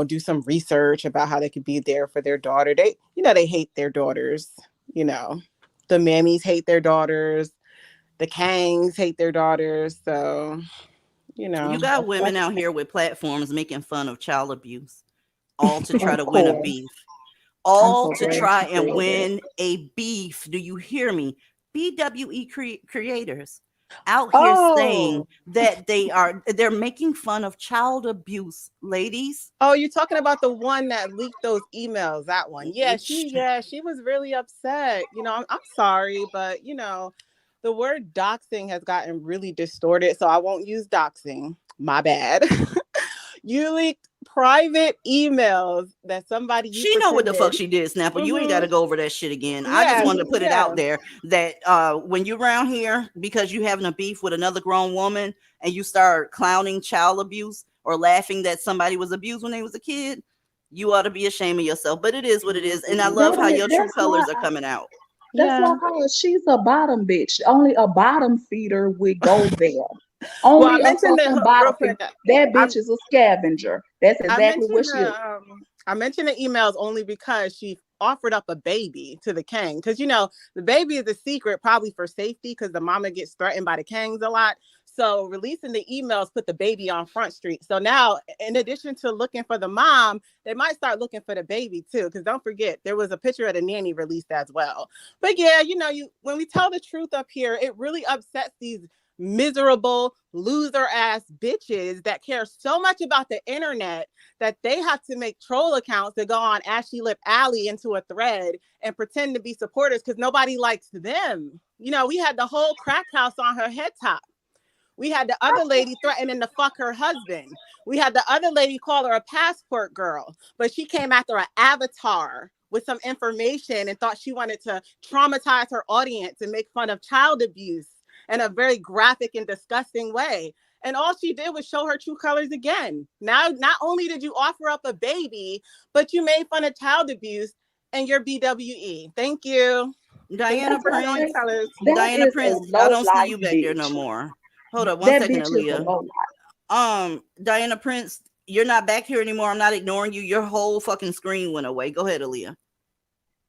do some research about how they could be there for their daughter. They hate their daughters. you know, the mammies hate their daughters, the Kangs hate their daughters. So, you know, You got women out here with platforms making fun of child abuse, all to try Of to win a course. beef. I'm All so to glad try you and said that. win a beef. Do you hear me? BWE creators out here saying that they're making fun of child abuse, ladies. Oh, you're talking about the one that leaked those emails, that one. Yeah, she was really upset. You know, I'm sorry, but you know, the word doxing has gotten really distorted, so I won't use doxing. My bad. You leaked private emails that somebody you She know what the fuck pretended. she did, Snapper. You ain't got to go over that shit again. I just Yeah, wanted to put it out there that when you're around here because you having a beef with another grown woman and you start clowning child abuse or laughing that somebody was abused when they was a kid, you ought to be ashamed of yourself. But it is what it is, and I love how your true colors are coming out. That's why I call her, she's a bottom bitch. Only a bottom feeder would go there. Only a fucking bottom feeder. That bitch is a scavenger. That's exactly what she is. I mentioned the emails only because she offered up a baby to the Kang. Because, you know, the baby is a secret, probably for safety, because the mama gets threatened by the Kangs a lot. So releasing the emails put the baby on Front Street. So now, in addition to looking for the mom, they might start looking for the baby too. Because don't forget, there was a picture of the nanny released as well. But yeah, you know, when we tell the truth up here, it really upsets these miserable loser ass bitches that care so much about the internet that they have to make troll accounts to go on Ashy Lip Alley into a thread and pretend to be supporters because nobody likes them. You know, we had the whole crack house on her head top. We had the other lady threatening to fuck her husband. We had the other lady call her a passport girl, but she came after an avatar with some information and thought she wanted to traumatize her audience and make fun of child abuse in a very graphic and disgusting way. And all she did was show her true colors again. Now, not only did you offer up a baby, but you made fun of child abuse and your BWE. Thank you. Diana Prince. That Diana is Prince, a I don't see low-life you back there no bitch. more. Hold up one That second, bitch is a Aaliyah. low-life. Diana Prince, you're not back here anymore. I'm not ignoring you. Your whole fucking screen went away. Go ahead, Aaliyah.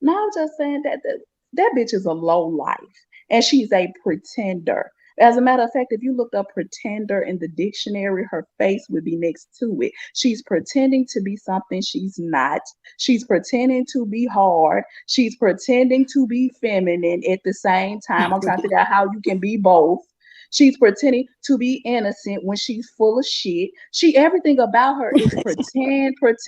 No, I'm just saying that bitch is a low life and she's a pretender. As a matter of fact, if you looked up pretender in the dictionary, her face would be next to it. She's pretending to be something she's not. She's pretending to be hard. She's pretending to be feminine at the same time. I'm trying to figure out how you can be both. She's pretending to be innocent when she's full of shit. Everything about her is pretend. You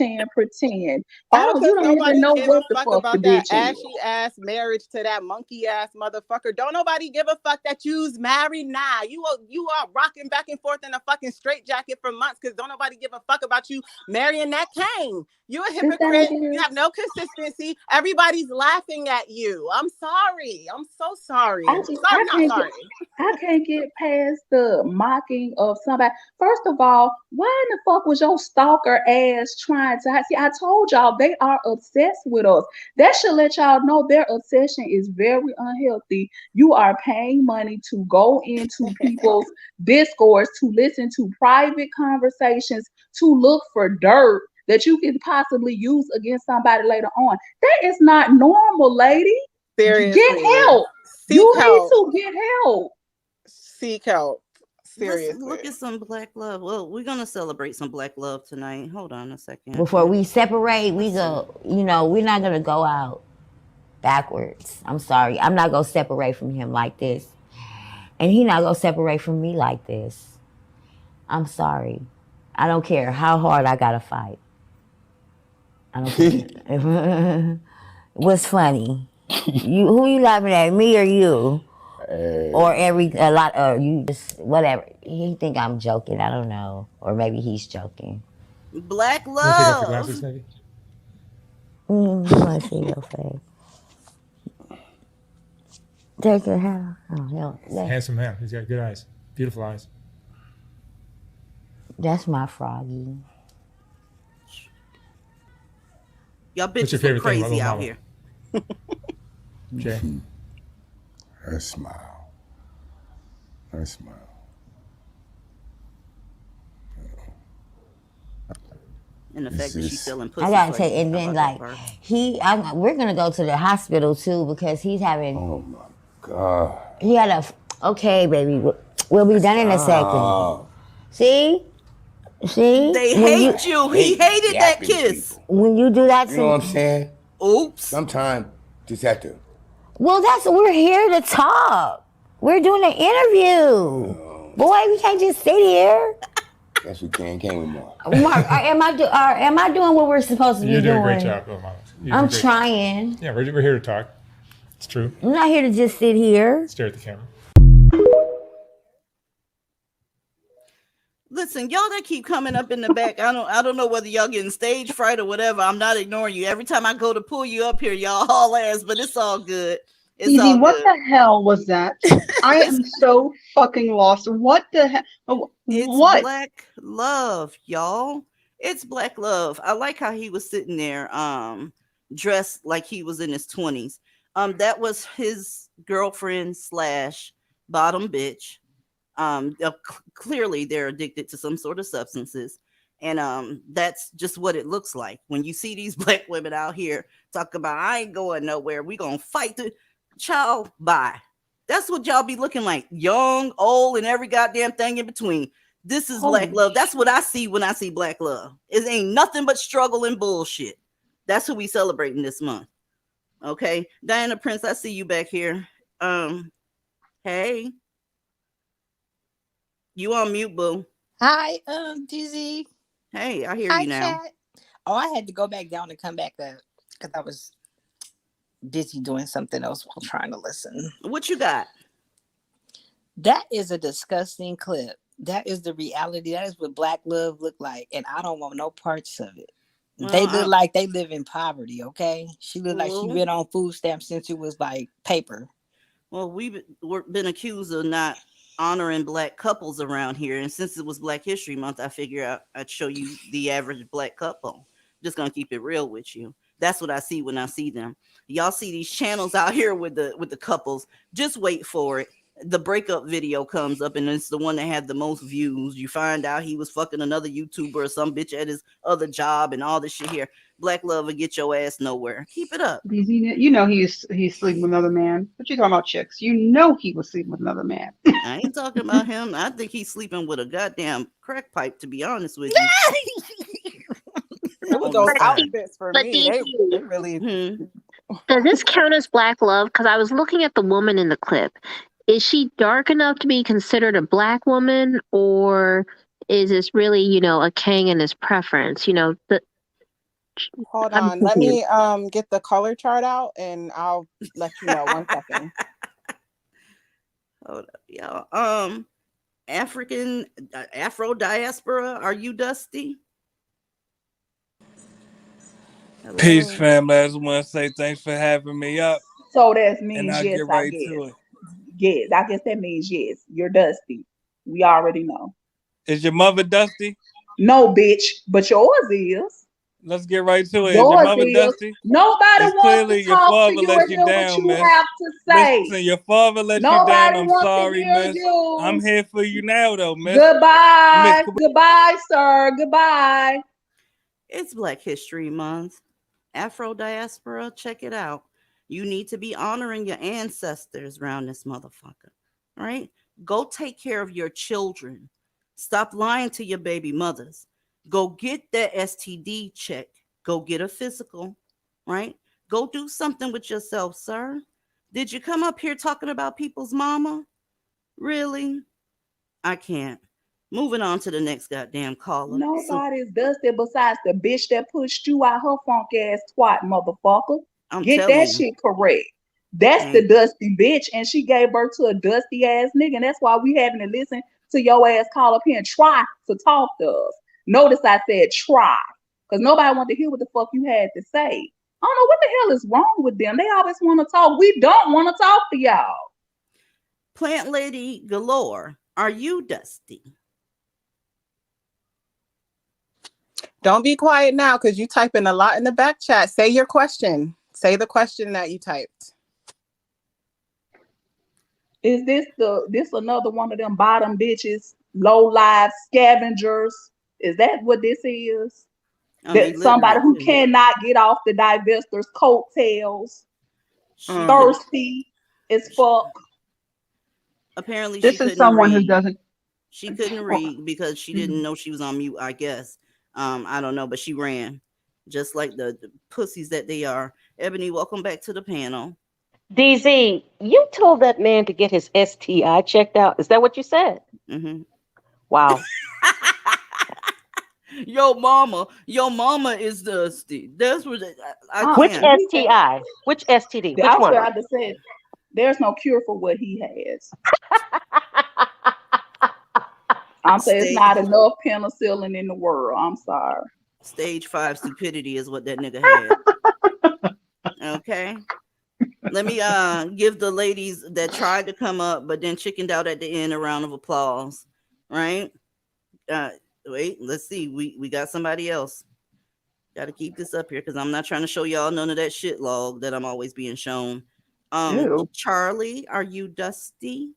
don't even know what the fuck the about that bitch is. ashy ass marriage to that monkey ass motherfucker. Don't nobody give a fuck that you's married now. You are rocking back and forth in a fucking straitjacket for months because don't nobody give a fuck about you marrying that Kang. You a hypocrite. You have no consistency. Everybody's laughing at you. I'm sorry. I'm so sorry. I can't get past the mocking of somebody. First of all, why in the fuck was your stalker ass trying to see? I told y'all they are obsessed with us. That should let y'all know their obsession is very unhealthy. You are paying money to go into people's discourse, to listen to private conversations, to look for dirt that you could possibly use against somebody later on. That is not normal, lady. Seriously. Get help. You need to get help. Seek help. Seriously. Let's look at some black love. Well, we're gonna celebrate some black love tonight. Hold on a second. Before we separate, we're not gonna go out backwards. I'm sorry. I'm not gonna separate from him like this. And he not gonna separate from me like this. I'm sorry. I don't care how hard I gotta fight. I don't care. What's funny? Who you laughing at, me or you? Or a lot of you, just whatever. He think I'm joking. I don't know, or maybe he's joking. Black love. You take off your glasses, maybe. You want to see your face? Take your hair. Oh hell. Handsome man. He's got good eyes, beautiful eyes. That's my froggy. Y'all bitches look crazy out here. Jay. Her smile. Her smile. And the fact that she's selling I pussy. gotta So take, and then like we're gonna go to the hospital too because he's having. Oh my God. He had a. Okay, baby, we'll be done in a second. See. They hate you. He hated that kiss. When you do that, You know what I'm saying? Oops. Sometimes just have to. Well, we're here to talk. We're doing an interview. Boy, we can't just sit here. Yes, we can we, Mark? Mark, am I doing what we're supposed to be doing? You're doing a great job, Mama. I'm trying. Yeah, we're here to talk. It's true. I'm not here to just sit here. Stare at the camera. Listen, y'all that keep coming up in the back, I don't know whether y'all getting stage fright or whatever. I'm not ignoring you. Every time I go to pull you up here, y'all haul ass, but it's all good. It's Easy, all what good. the hell was that? I am so fucking lost. What the hell? It's black love, y'all. It's black love. I like how he was sitting there, dressed like he was in his 20s. That was his girlfriend / bottom bitch. Clearly they're addicted to some sort of substances, and that's just what it looks like when you see these black women out here talk about I ain't going nowhere, we gonna fight the child. Bye. That's what y'all be looking like, young, old, and every goddamn thing in between. This is black love. That's what I see when I see black love. It ain't nothing but struggle and bullshit. That's who we celebrating this month. Okay, Diana Prince, I see you back here. Hey. You on mute, boo. Hi, DZ. Hey, I hear Hi, you now. Chat. Oh, I had to go back down and come back up because I was busy doing something else while trying to listen. What you got? That is a disgusting clip. That is the reality. That is what black love look like, and I don't want no parts of it. Well, they look like they live in poverty. Okay, she looked like she Well- been on food stamps since it was like paper. Well, we've been accused of not honoring black couples around here, and since it was Black History Month, I figure I'd show you the average black couple. Just gonna keep it real with you. That's what I see when I see them. Y'all see these channels out here with the couples. Just wait for it. The breakup video comes up, and it's the one that had the most views. You find out he was fucking another YouTuber or some bitch at his other job, and all this shit here. Black love will get your ass nowhere. Keep it up. You know he's sleeping with another man. What you talking about, chicks? You know he was sleeping with another man. I ain't talking about him. I think he's sleeping with a goddamn crack pipe, to be honest with you. It was those outfits for me. They really. Does this count as black love? Because I was looking at the woman in the clip. Is she dark enough to be considered a black woman, or is this really, a king and his preference? Hold I'm on. Let me confused. get the color chart out, and I'll let you know. 1 second. Hold up, y'all. African Afro diaspora. Are you Dusty? Hello? Peace, family. I just want to say thanks for having me up. So that And means I'll yes, get I right guess. to it. Yes, I guess that means yes. You're Dusty. We already know. Is your mother Dusty? No, bitch, but yours is. Let's get right to it. Is Yours your mother is. Dusty? Nobody It's wants clearly to your talk to father you let and you hear what down, you miss. have to say. Listen, your father let you Nobody down. I'm wants sorry, to hear miss. you. I'm here for you now, though, miss. Goodbye. Miss, Goodbye, sir. Goodbye. It's Black History Month. Afro diaspora, check it out. You need to be honoring your ancestors around this motherfucker, right? Go take care of your children. Stop lying to your baby mothers. Go get that STD check. Go get a physical, right? Go do something with yourself, sir. Did you come up here talking about people's mama? Really? I can't. Moving on to the next goddamn caller. Nobody's Dusty besides the bitch that pushed you out her funk ass twat, motherfucker. I'm Get telling that you. shit correct. That's the dusty bitch, and she gave birth to a dusty ass nigga, and that's why we having to listen to your ass call up here and try to talk to us. Notice I said try, because nobody wanted to hear what the fuck you had to say. I don't know what the hell is wrong with them. They always want to talk. We don't want to talk to y'all. Plant Lady Galore, are you Dusty? Don't be quiet now, because you typing a lot in the back chat. Say your question. Say the question that you typed. Is this another one of them bottom bitches, low life scavengers? Is that what this is? I mean, Somebody literally who too. cannot get off the divestors' coattails, She thirsty as fuck. apparently she This is couldn't someone who read. doesn't. She couldn't Well, read because she didn't know she was on mute, I guess. I don't know, but she ran just like the pussies that they are. Ebony, welcome back to the panel. DZ, you told that man to get his STI checked out. Is that what you said? Mm-hmm. Wow. Your mama is dusty. That's what I Which can't. STI? Which STD? Which I was one? about to say, there's no cure for what he has. I'm saying it's not enough penicillin in the world. I'm sorry. Stage 5 stupidity is what that nigga had. Okay. Let me give the ladies that tried to come up but then chickened out at the end a round of applause. Right? Wait, let's see. We got somebody else. Got to keep this up here because I'm not trying to show y'all none of that shit log that I'm always being shown. Ew. Charlie, are you dusty?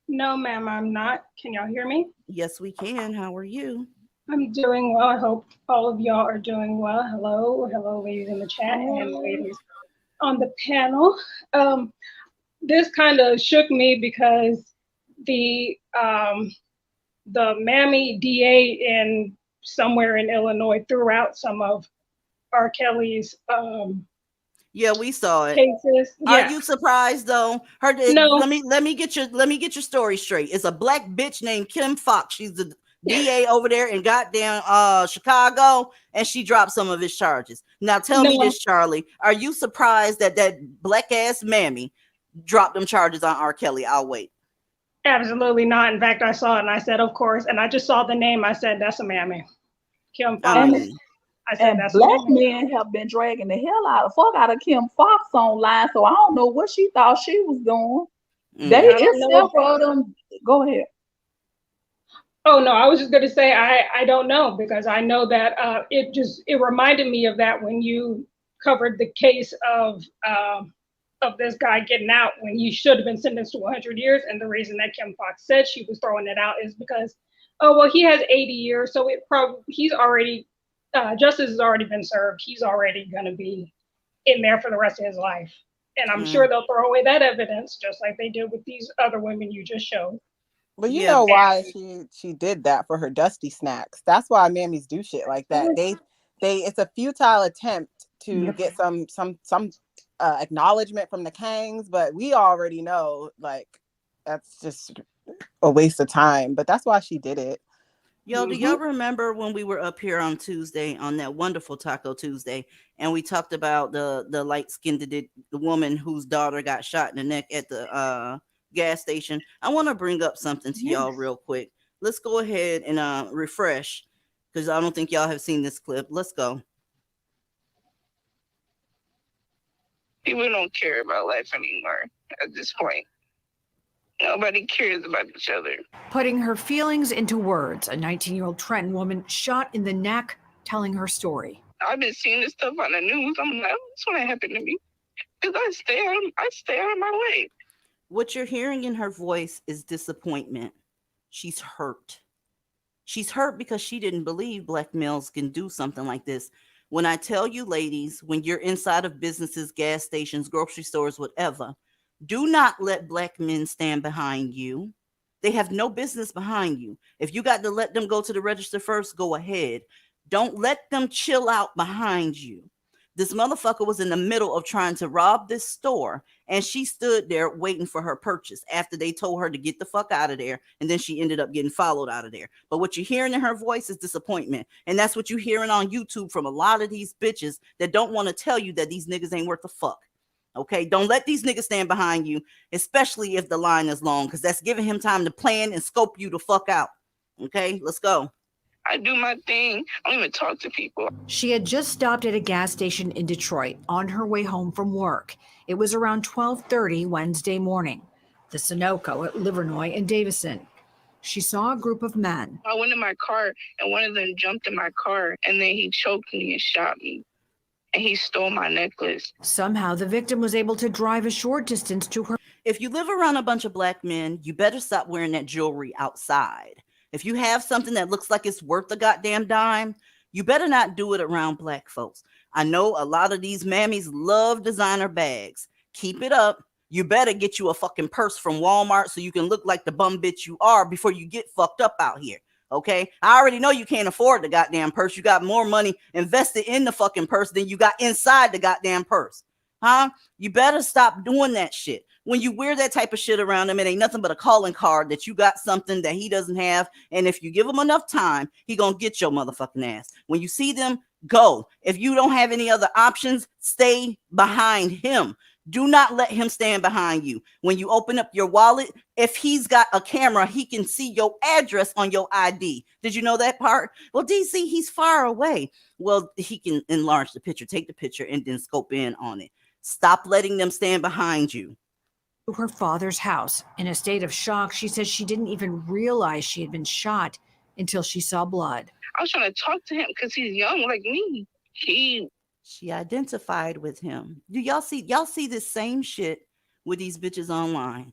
No, ma'am, I'm not. Can y'all hear me? Yes, we can. How are you? I'm doing well. I hope all of y'all are doing well. Hello, ladies in the chat and ladies on the panel. This kind of shook me because the Mammy DA in somewhere in Illinois threw out some of R. Kelly's Yeah, we saw it. cases. Are Yeah. you surprised though? No. Let me get your story straight. It's a black bitch named Kim Fox. She's the DA over there in goddamn Chicago, and she dropped some of his charges. Now tell me this, Charlie. Are you surprised that black ass mammy dropped them charges on R. Kelly? I'll wait. Absolutely not. In fact, I saw it and I said, of course. And I just saw the name. I said, that's a mammy. Kim Fox. I said, And that's black a mammy. men have been dragging the hell out of Kim Fox online, so I don't know what she thought she was doing. It's several of them. Go ahead. Oh no, I was just going to say I don't know, because I know that it reminded me of that when you covered the case of this guy getting out when he should have been sentenced to 100 years, and the reason that Kim Fox said she was throwing it out is because he has 80 years, so he's already justice has already been served. He's already going to be in there for the rest of his life, and I'm sure they'll throw away that evidence just like they did with these other women you just showed. But you know why she did that, for her dusty snacks. That's why mammies do shit like that. It's a futile attempt to get some acknowledgement from the Kangs, but we already know like that's just a waste of time. But that's why she did it. Yo, do y'all remember when we were up here on Tuesday, on that wonderful Taco Tuesday, and we talked about the light-skinned the woman whose daughter got shot in the neck at the gas station? I want to bring up something to y'all real quick. Let's go ahead and refresh, because I don't think y'all have seen this clip. Let's go. People don't care about life anymore at this point. Nobody cares about each other. Putting her feelings into words, a 19-year-old Trenton woman shot in the neck, telling her story. I've been seeing this stuff on the news. I'm like, this won't happen to me, because I stay out of my way. What you're hearing in her voice is disappointment. She's hurt. She's hurt because she didn't believe black males can do something like this. When I tell you, ladies, when you're inside of businesses, gas stations, grocery stores, whatever, do not let black men stand behind you. They have no business behind you. If you got to let them go to the register first, go ahead. Don't let them chill out behind you. This motherfucker was in the middle of trying to rob this store, and she stood there waiting for her purchase after they told her to get the fuck out of there, and then she ended up getting followed out of there. But what you're hearing in her voice is disappointment, and that's what you're hearing on YouTube from a lot of these bitches that don't want to tell you that these niggas ain't worth a fuck. Okay, don't let these niggas stand behind you, especially if the line is long, because that's giving him time to plan and scope you the fuck out. Okay, let's go. I do my thing. I don't even talk to people. She had just stopped at a gas station in Detroit on her way home from work. It was around 12:30 Wednesday morning. The Sunoco at Livernois and Davison. She saw a group of men. I went in my car, and one of them jumped in my car, and then he choked me and shot me. And he stole my necklace. Somehow the victim was able to drive a short distance to her. If you live around a bunch of black men, you better stop wearing that jewelry outside. If you have something that looks like it's worth a goddamn dime, You better not do it around black folks. I know a lot of these mammies love designer bags. Keep it up. You better get you a fucking purse from Walmart so you can look like the bum bitch you are before you get fucked up out here. Okay, I already know you can't afford the goddamn purse. You got more money invested in the fucking purse than you got inside the goddamn purse. Huh? You better stop doing that shit. When you wear that type of shit around him, it ain't nothing but a calling card that you got something that he doesn't have. And if you give him enough time, he gonna get your motherfucking ass. When you see them, go. If you don't have any other options, stay behind him. Do not let him stand behind you. When you open up your wallet, if he's got a camera, he can see your address on your ID. Did you know that part? Well, DC, he's far away. Well, he can enlarge the picture, take the picture, and then scope in on it. Stop letting them stand behind you. To her father's house. In a state of shock, she says she didn't even realize she had been shot until she saw blood. I was trying to talk to him because he's young like me. She identified with him. Do y'all see this same shit with these bitches online?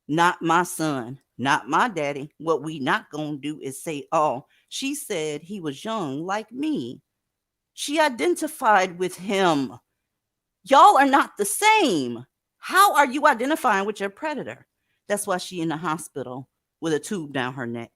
Not my son, not my daddy. What we not gonna do is say, oh, she said he was young like me. She identified with him. Y'all are not the same. How are you identifying with your predator? That's why she in the hospital with a tube down her neck.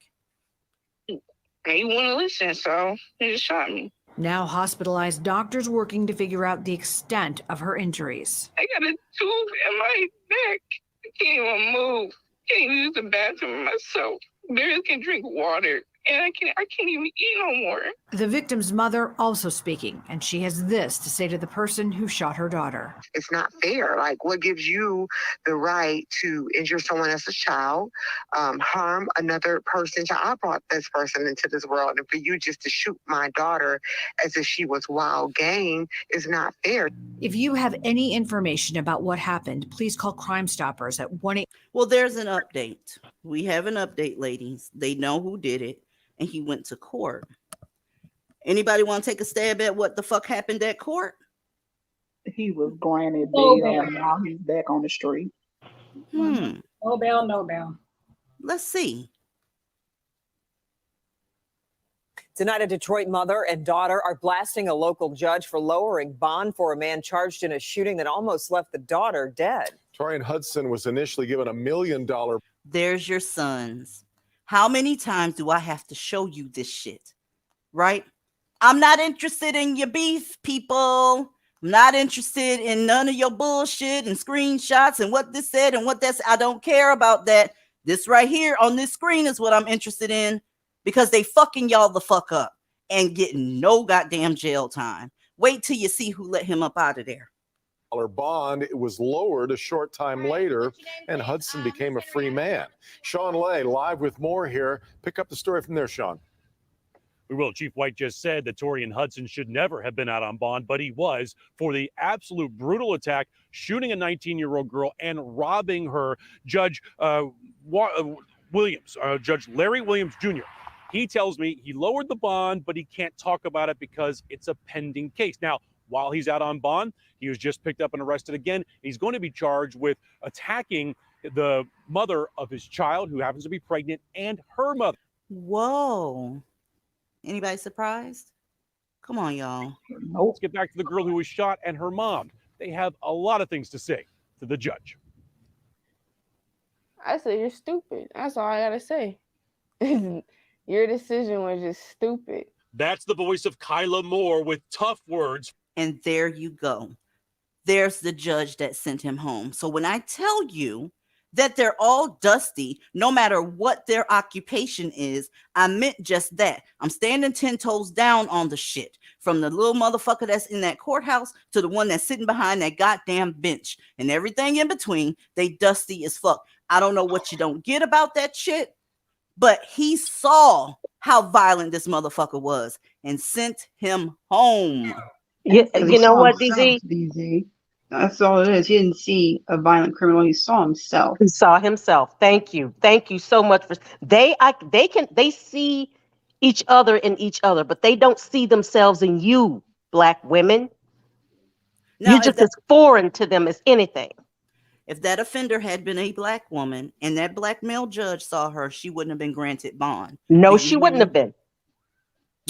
He wouldn't listen, so he just shot me. Now hospitalized, doctors working to figure out the extent of her injuries. I got a tube in my neck. I can't even move. Can't even use the bathroom myself. Barely can drink water. And I can't even eat no more. The victim's mother also speaking, and she has this to say to the person who shot her daughter. It's not fair. Like, what gives you the right to injure someone as a child, harm another person? I brought this person into this world, and for you just to shoot my daughter as if she was wild game is not fair. If you have any information about what happened, please call Crime Stoppers at 1-800. Well, there's an update. We have an update, ladies. They know who did it, and he went to court. Anybody want to take a stab at what the fuck happened at court? He was granted bail, and now he's back on the street. No bail, no bail. Let's see. Tonight, a Detroit mother and daughter are blasting a local judge for lowering bond for a man charged in a shooting that almost left the daughter dead. Torian Hudson was initially given $1 million. There's your sons. How many times do I have to show you this shit? Right? I'm not interested in your beef, people. I'm not interested in none of your bullshit and screenshots and what this said and what that's. I don't care about that. This right here on this screen is what I'm interested in, because they fucking y'all the fuck up and getting no goddamn jail time. Wait till you see who let him up out of there. Bond. It was lowered a short time later, and Hudson became a free man. Sean Lay live with more here. Pick up the story from there, Sean. We will. Chief White just said that Torian Hudson should never have been out on bond, but he was for the absolute brutal attack, shooting a 19-year-old girl and robbing her. Judge Williams, Judge Larry Williams Jr., he tells me he lowered the bond, but he can't talk about it because it's a pending case. Now, while he's out on bond, he was just picked up and arrested again. He's going to be charged with attacking the mother of his child, who happens to be pregnant, and her mother. Whoa. Anybody surprised? Come on, y'all. Let's get back to the girl who was shot and her mom. They have a lot of things to say to the judge. I say you're stupid. That's all I gotta say. Your decision was just stupid. That's the voice of Kyla Moore with tough words. And there you go. There's the judge that sent him home. So when I tell you that they're all dusty, no matter what their occupation is, I meant just that. I'm standing 10 toes down on the shit. From the little motherfucker that's in that courthouse to the one that's sitting behind that goddamn bench and everything in between, they dusty as fuck. I don't know what you don't get about that shit, but he saw how violent this motherfucker was and sent him home. You know what, DZ? That's all it is. He didn't see a violent criminal. He saw himself. He saw himself. Thank you. Thank you so much for they see each other in each other, but they don't see themselves in you, Black women. Now, You're just as foreign to them as anything. If that offender had been a Black woman and that Black male judge saw her, she wouldn't have been granted bond. No, she wouldn't have been.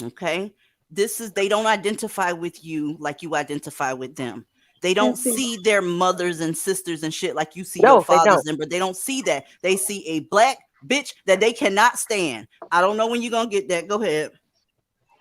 Okay. They don't identify with you like you identify with them. They And don't see, see their mothers and sisters and shit like you see your No, they fathers don't. and, but they don't see that. They see a black bitch that they cannot stand. I don't know when you're gonna get that. Go ahead.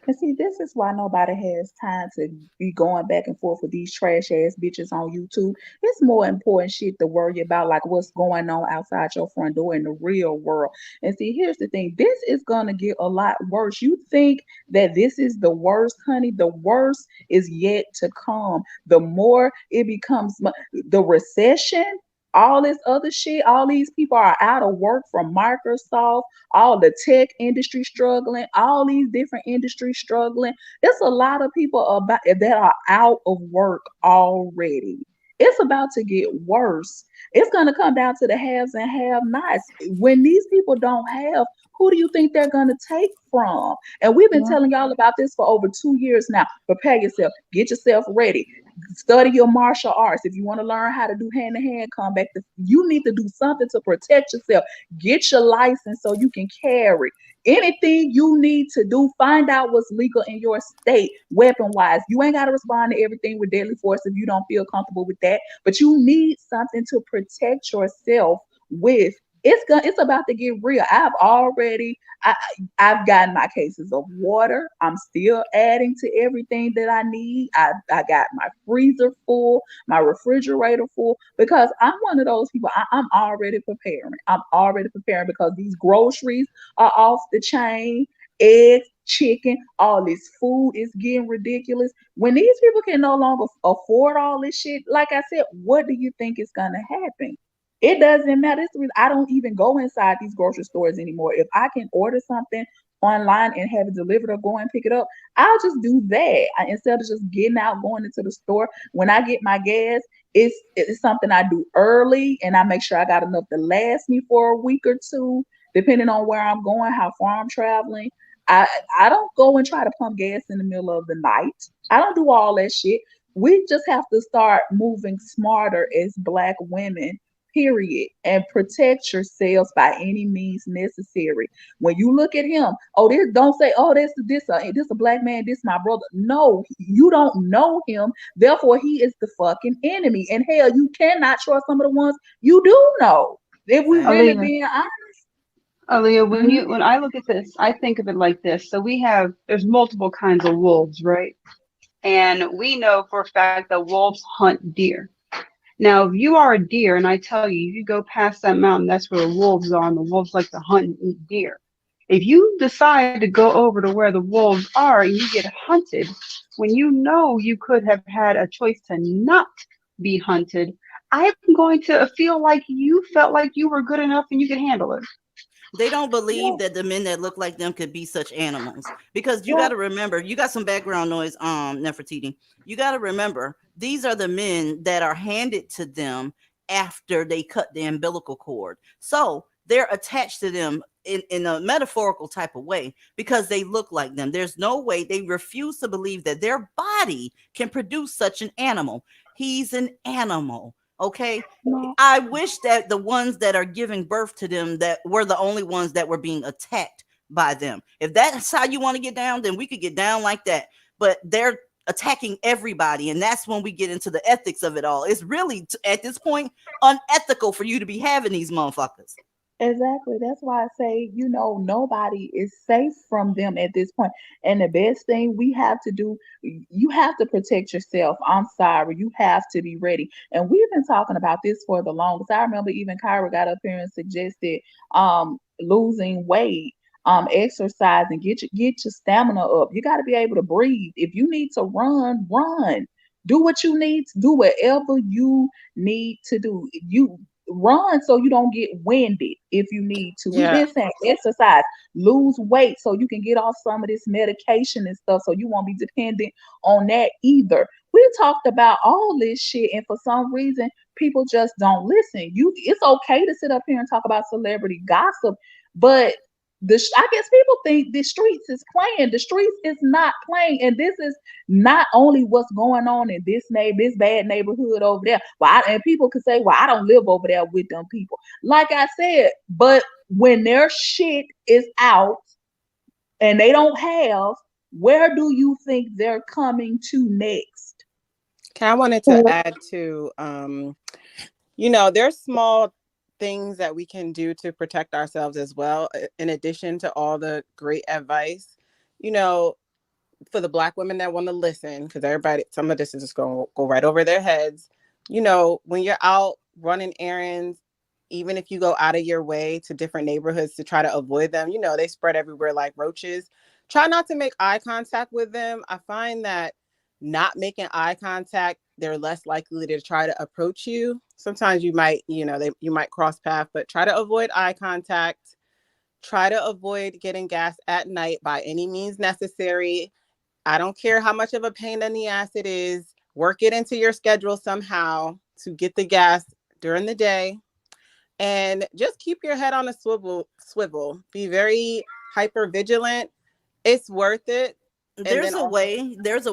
and see, this is why nobody has time to be going back and forth with these trash ass bitches on YouTube. It's more important shit to worry about, like what's going on outside your front door in the real world. And see, here's the thing: this is gonna get a lot worse. You think that this is the worst, honey? The worst is yet to come. The more it becomes the recession. All this other shit, all these people are out of work from Microsoft, all the tech industry struggling, all these different industries struggling. There's a lot of people about that are out of work already. It's about to get worse. It's going to come down to the haves and have-nots. When these people don't have, who do you think they're going to take from? And we've been Yeah. telling y'all about this for over 2 years now. Prepare yourself. Get yourself ready. Study your martial arts. If you want to learn how to do hand-to-hand combat, you need to do something to protect yourself. Get your license so you can carry. Anything you need to do, find out what's legal in your state, weapon-wise. You ain't got to respond to everything with deadly force if you don't feel comfortable with that, but you need something to protect yourself with. It's about to get real. I've gotten my cases of water. I'm still adding to everything that I need. I got my freezer full, my refrigerator full, because I'm one of those people. I'm already preparing. I'm already preparing because these groceries are off the chain. Eggs, chicken, all this food is getting ridiculous. When these people can no longer afford all this shit, like I said, what do you think is gonna happen? It doesn't matter. It's the reason I don't even go inside these grocery stores anymore. If I can order something online and have it delivered or go and pick it up, I'll just do that. Instead of just getting out, going into the store. When I get my gas, it's something I do early, and I make sure I got enough to last me for a week or two, depending on where I'm going, how far I'm traveling. I don't go and try to pump gas in the middle of the night. I don't do all that shit. We just have to start moving smarter as Black women, period, and protect yourselves by any means necessary. When you look at him, don't say, this a Black man, this my brother. No, you don't know him. Therefore, he is the fucking enemy. And hell, you cannot trust some of the ones you do know. If we really Aaliyah, being honest. Aaliyah, Mhm. when I look at this, I think of it like this. So there's multiple kinds of wolves, right? And we know for a fact that wolves hunt deer. Now, if you are a deer, and I tell you, you go past that mountain, that's where the wolves are, and the wolves like to hunt and eat deer. If you decide to go over to where the wolves are and you get hunted, when you know you could have had a choice to not be hunted, I'm going to feel like you felt like you were good enough and you could handle it. They don't Yeah. believe that the men that look like them could be such animals, because you Yeah. got to remember, you got some background noise, Nefertiti. You got to remember, these are the men that are handed to them after they cut the umbilical cord. So they're attached to them in a metaphorical type of way because they look like them. There's no way, they refuse to believe that their body can produce such an animal. He's an animal. Okay. No. I wish that the ones that are giving birth to them that were the only ones that were being attacked by them. If that's how you want to get down, then we could get down like that. But they're attacking everybody, and that's when we get into the ethics of it all. It's really at this point unethical for you to be having these motherfuckers. Exactly. That's why I say, nobody is safe from them at this point. And the best thing we have to do, you have to protect yourself. I'm sorry. You have to be ready. And we've been talking about this for the longest. I remember even Kyra got up here and suggested losing weight, exercise, and get your stamina up. You got to be able to breathe. If you need to run, run. Do what you need to do, whatever you need to do. You run so you don't get winded if you need to. We've Yeah. been saying exercise, lose weight so you can get off some of this medication and stuff so you won't be dependent on that either. We talked about all this shit, and for some reason people just don't listen. It's okay to sit up here and talk about celebrity gossip, but I guess people think the streets is playing. The streets is not playing, and this is not only what's going on in this bad neighborhood over there. And people could say, "Well, I don't live over there with them people." Like I said, but when their shit is out and they don't have, Where do you think they're coming to next? Okay, I wanted to add to, there's small things that we can do to protect ourselves as well, in addition to all the great advice. You know, for the Black women that want to listen, because everybody, some of this is just going to go right over their heads. When you're out running errands, even if you go out of your way to different neighborhoods to try to avoid them, they spread everywhere like roaches. Try not to make eye contact with them. I find that not making eye contact, they're less likely to try to approach you. Sometimes you might, you might cross paths, but try to avoid eye contact. Try to avoid getting gas at night by any means necessary. I don't care how much of a pain in the ass it is. Work it into your schedule somehow to get the gas during the day. And just keep your head on a swivel. Be very hyper vigilant. It's worth it. There's a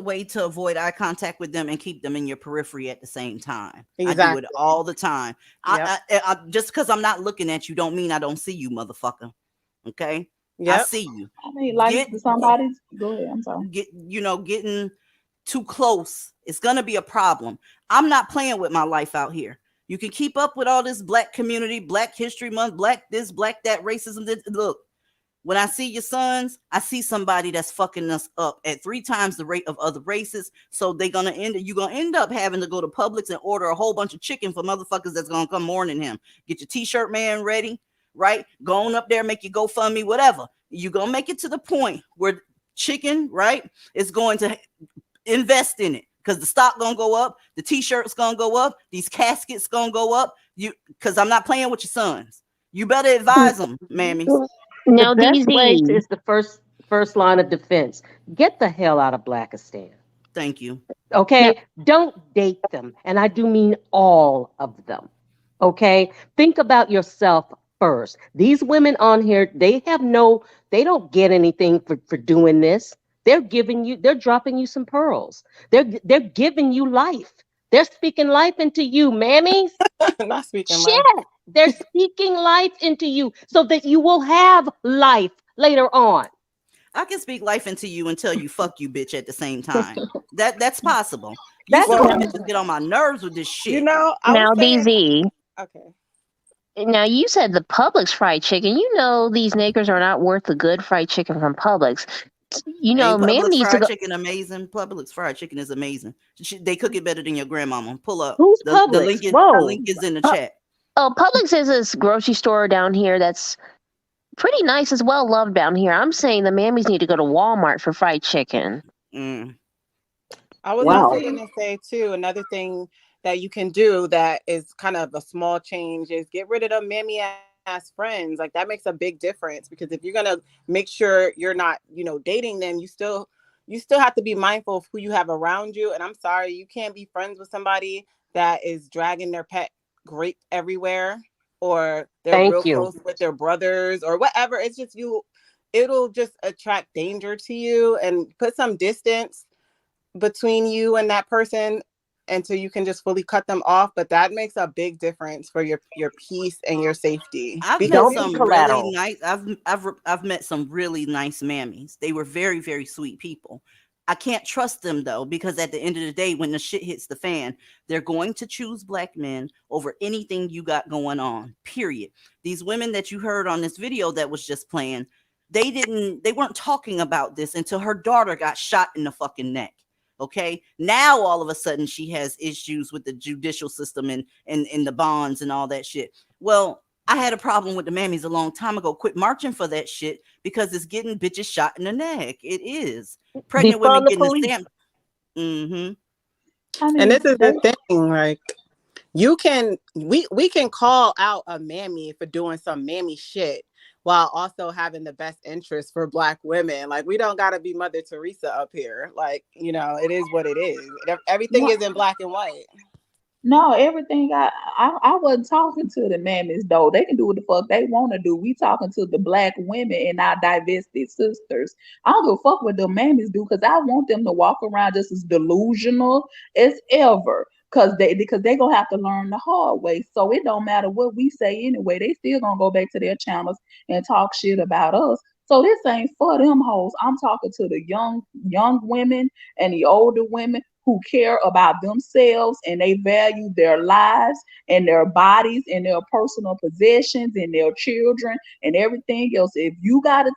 way to avoid eye contact with them and keep them in your periphery at the same time. Exactly. I do it all the time. Yep. I just because I'm not looking at you don't mean I don't see you, motherfucker. Okay. Yep. I see you. I mean, like somebody's. Go ahead. I'm sorry. Getting too close, it's gonna be a problem. I'm not playing with my life out here. You can keep up with all this Black community, Black History Month, Black this, Black that, racism. Look, when I see your sons, I see somebody that's fucking us up at 3 times the rate of other races. So you're gonna end up having to go to Publix and order a whole bunch of chicken for motherfuckers that's gonna come mourning him. Get your t-shirt man ready, right? Go on up there, make your GoFundMe, whatever. You're gonna make it to the point where chicken, right, is going to invest in it. Because the stock gonna go up, the t-shirts gonna go up, these caskets gonna go up. Because I'm not playing with your sons. You better advise them, mammies. Now, the best way DZ. is the first line of defense. Get the hell out of Blackistan. Thank you. Okay? Don't date them. And I do mean all of them. Okay? Think about yourself first. These women on here, they don't get anything for doing this. They're dropping you some pearls. They're giving you life. They're speaking life into you, mammies. Not speaking Shit. life. They're speaking life into you so that you will have life later on. I can speak life into you and tell you fuck you, bitch, at the same time. That's possible. You bitches get on my nerves with this shit. Now, DZ. Okay. Now, you said the Publix fried chicken. These niggers are not worth the good fried chicken from Publix. Ain't Ma'am Publix needs to fried go. chicken amazing. Publix fried chicken is amazing. They cook it better than your grandmama. Pull up. Who's The Publix? link Whoa. the link is in the chat. Oh, Publix is this grocery store down here that's pretty nice as well, loved down here. I'm saying the mammies need to go to Walmart for fried chicken. I was also going to say, too, another thing that you can do that is kind of a small change is get rid of the mammy ass friends. Like, that makes a big difference, because if you're going to make sure you're not, dating them, you still have to be mindful of who you have around you. And I'm sorry, you can't be friends with somebody that is dragging their pet grape everywhere, or they're real close with their brothers or whatever. It's just it'll just attract danger to you, and put some distance between you and that person until you can just fully cut them off. But that makes a big difference for your peace and your safety. I've met some really nice mammies. They were very, very sweet people. I can't trust them though, because at the end of the day, when the shit hits the fan, they're going to choose Black men over anything you got going on, period. These women that you heard on this video that was just playing, they weren't talking about this until her daughter got shot in the fucking neck. Okay. Now all of a sudden she has issues with the judicial system and the bonds and all that shit. Well, I had a problem with the mammies a long time ago. Quit marching for that shit, because it's getting bitches shot in the neck. It is. Pregnant women getting the stamp. And this is the thing, like, we can call out a mammy for doing some mammy shit while also having the best interest for Black women. Like, we don't gotta be Mother Teresa up here. Like, it is what it is. Everything is in black and white. No, everything I wasn't talking to the mammies though. They can do what the fuck they want to do. We talking to the Black women and our divested sisters. I don't give a fuck what the mammies do, because I want them to walk around just as delusional as ever. Because they gonna have to learn the hard way. So it don't matter what we say anyway. They still gonna go back to their channels and talk shit about us. So this ain't for them hoes. I'm talking to the young women and the older women who care about themselves and they value their lives and their bodies and their personal possessions and their children and everything else. If you gotta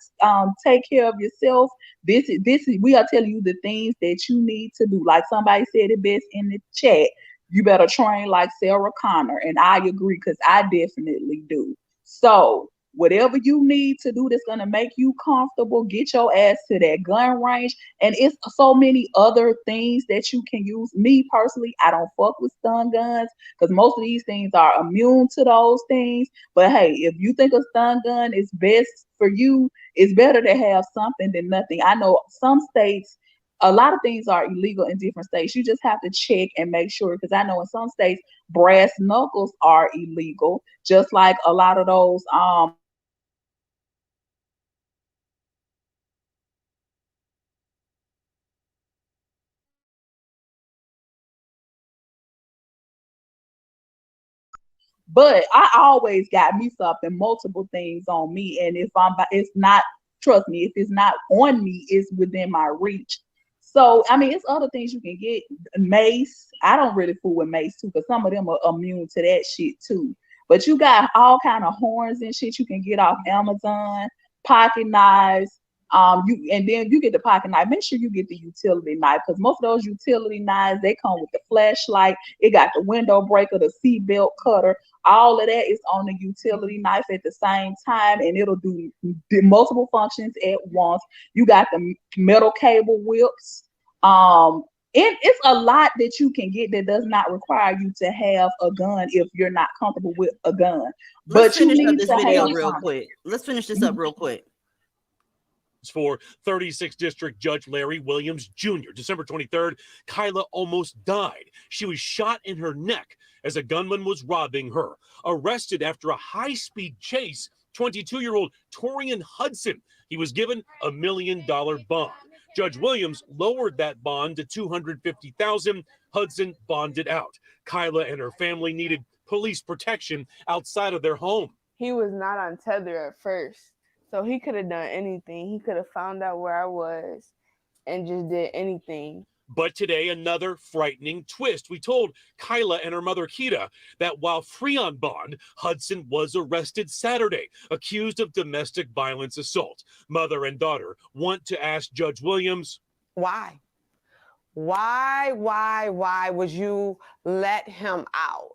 take care of yourself, this is we are telling you the things that you need to do. Like somebody said it best in the chat. You better train like Sarah Connor, and I agree because I definitely do. So whatever you need to do that's going to make you comfortable, get your ass to that gun range. And it's so many other things that you can use. Me personally, I don't fuck with stun guns because most of these things are immune to those things. But hey, if you think a stun gun is best for you, it's better to have something than nothing. I know some states, a lot of things are illegal in different states. You just have to check and make sure, because I know in some states brass knuckles are illegal, just like a lot of those but I always got me something, multiple things on me. And if it's not, trust me, if it's not on me, it's within my reach. So, I mean, it's other things you can get. Mace. I don't really fool with mace too, because some of them are immune to that shit too. But you got all kind of horns and shit you can get off Amazon, pocket knives. You and then you get the pocket knife. Make sure you get the utility knife because most of those utility knives they come with the flashlight. It got the window breaker, the seat belt cutter. All of that is on the utility knife at the same time, and it'll do multiple functions at once. You got the metal cable whips. It's a lot that you can get that does not require you to have a gun if you're not comfortable with a gun. Let's But you finish up need this to video have real something. quick. Let's finish this up real quick. For 36th District Judge Larry Williams Jr. December 23rd, Kyla almost died. She was shot in her neck as a gunman was robbing her. Arrested after a high-speed chase, 22-year-old Torian Hudson. He was given $1 million bond. Judge Williams lowered that bond to $250,000. Hudson bonded out. Kyla and her family needed police protection outside of their home. He was not on tether at first. So he could have done anything. He could have found out where I was and just did anything. But today, another frightening twist. We told Kyla and her mother, Kita, that while free on bond, Hudson was arrested Saturday, accused of domestic violence assault. Mother and daughter want to ask Judge Williams, why? Why would you let him out?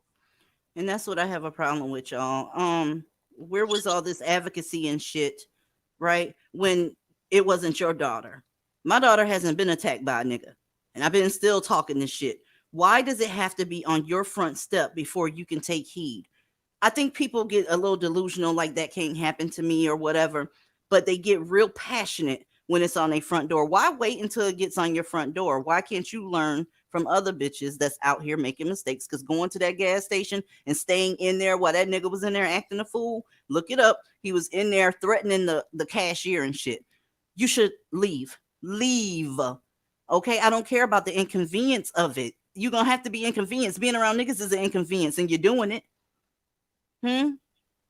And that's what I have a problem with, y'all. Where was all this advocacy and shit, right? When it wasn't your daughter. My daughter hasn't been attacked by a nigga. And I've been still talking this shit. Why does it have to be on your front step before you can take heed? I think people get a little delusional, like that can't happen to me or whatever, but they get real passionate when it's on their front door. Why wait until it gets on your front door? Why can't you learn from other bitches that's out here making mistakes? Because going to that gas station and staying in there while that nigga was in there acting a fool, look it up. He was in there threatening the cashier and shit. You should leave. Okay, I don't care about the inconvenience of it. You're going to have to be inconvenienced. Being around niggas is an inconvenience, and you're doing it. And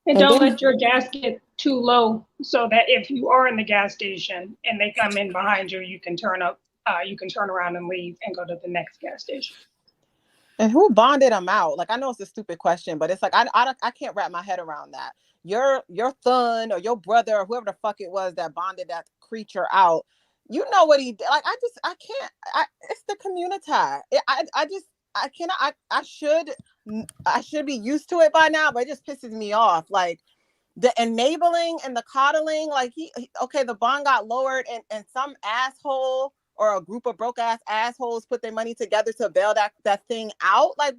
don't let your gas get too low so that if you are in the gas station and they come in behind you, you can turn around and leave and go to the next gas station. And who bonded him out? Like, I know it's a stupid question, but it's like I can't wrap my head around that. Your son or your brother or whoever the fuck it was that bonded that creature out, you know what he did. Like, I can't. It's the community. I cannot. I should be used to it by now, but it just pisses me off. Like the enabling and the coddling. Like okay, the bond got lowered, and some asshole or a group of broke ass assholes put their money together to bail that thing out. Like,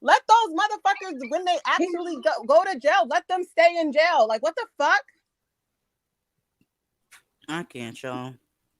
let those motherfuckers, when they actually go to jail, let them stay in jail. Like, what the fuck? I can't, y'all.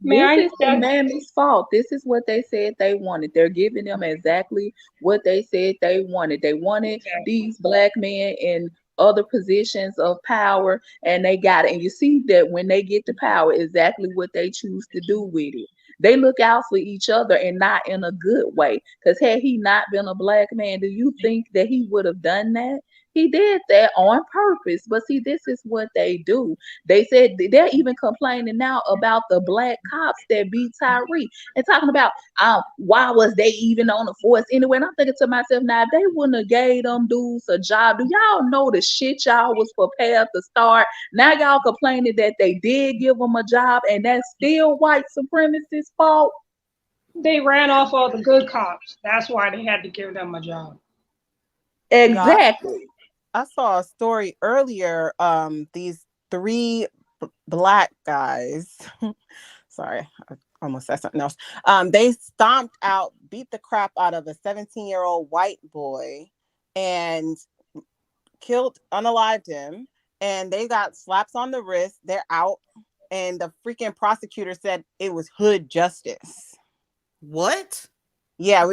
This is the mammy's fault. This is what they said they wanted. They're giving them exactly what they said they wanted. They wanted these black men in other positions of power, and they got it. And you see that when they get the power, exactly what they choose to do with it. They look out for each other and not in a good way. Because had he not been a black man, do you think that he would have done that? He did that on purpose. But see, this is what they do. They said they're even complaining now about the black cops that beat Tyree and talking about why was they even on the force anyway? And I'm thinking to myself, now if they wouldn't have gave them dudes a job, do y'all know the shit y'all was prepared to start? Now y'all complaining that they did give them a job and that's still white supremacists' fault. They ran off all the good cops. That's why they had to give them a job. Exactly. I saw a story earlier. These three black guys. Sorry, I almost said something else. They stomped out, beat the crap out of a 17-year-old white boy, and unalived him. And they got slaps on the wrist. They're out, and the freaking prosecutor said it was hood justice. What? Yeah,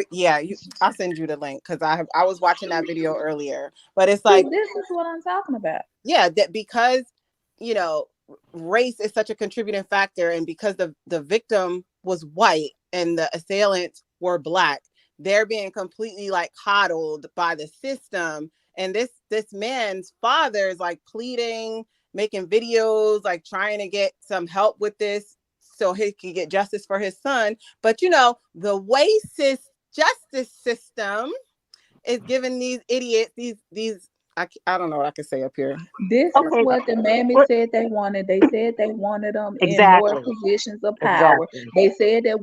I'll send you the link because I was watching that video earlier. But it's like, this is what I'm talking about. Yeah, that because race is such a contributing factor, and because the victim was white and the assailants were black, they're being completely like coddled by the system. And this man's father is like pleading, making videos, like trying to get some help with this so he can get justice for his son. But the racist justice system is giving these idiots these I don't know what I can say up here. This is what the mammy said they wanted. They said they wanted them in more positions of power. They said that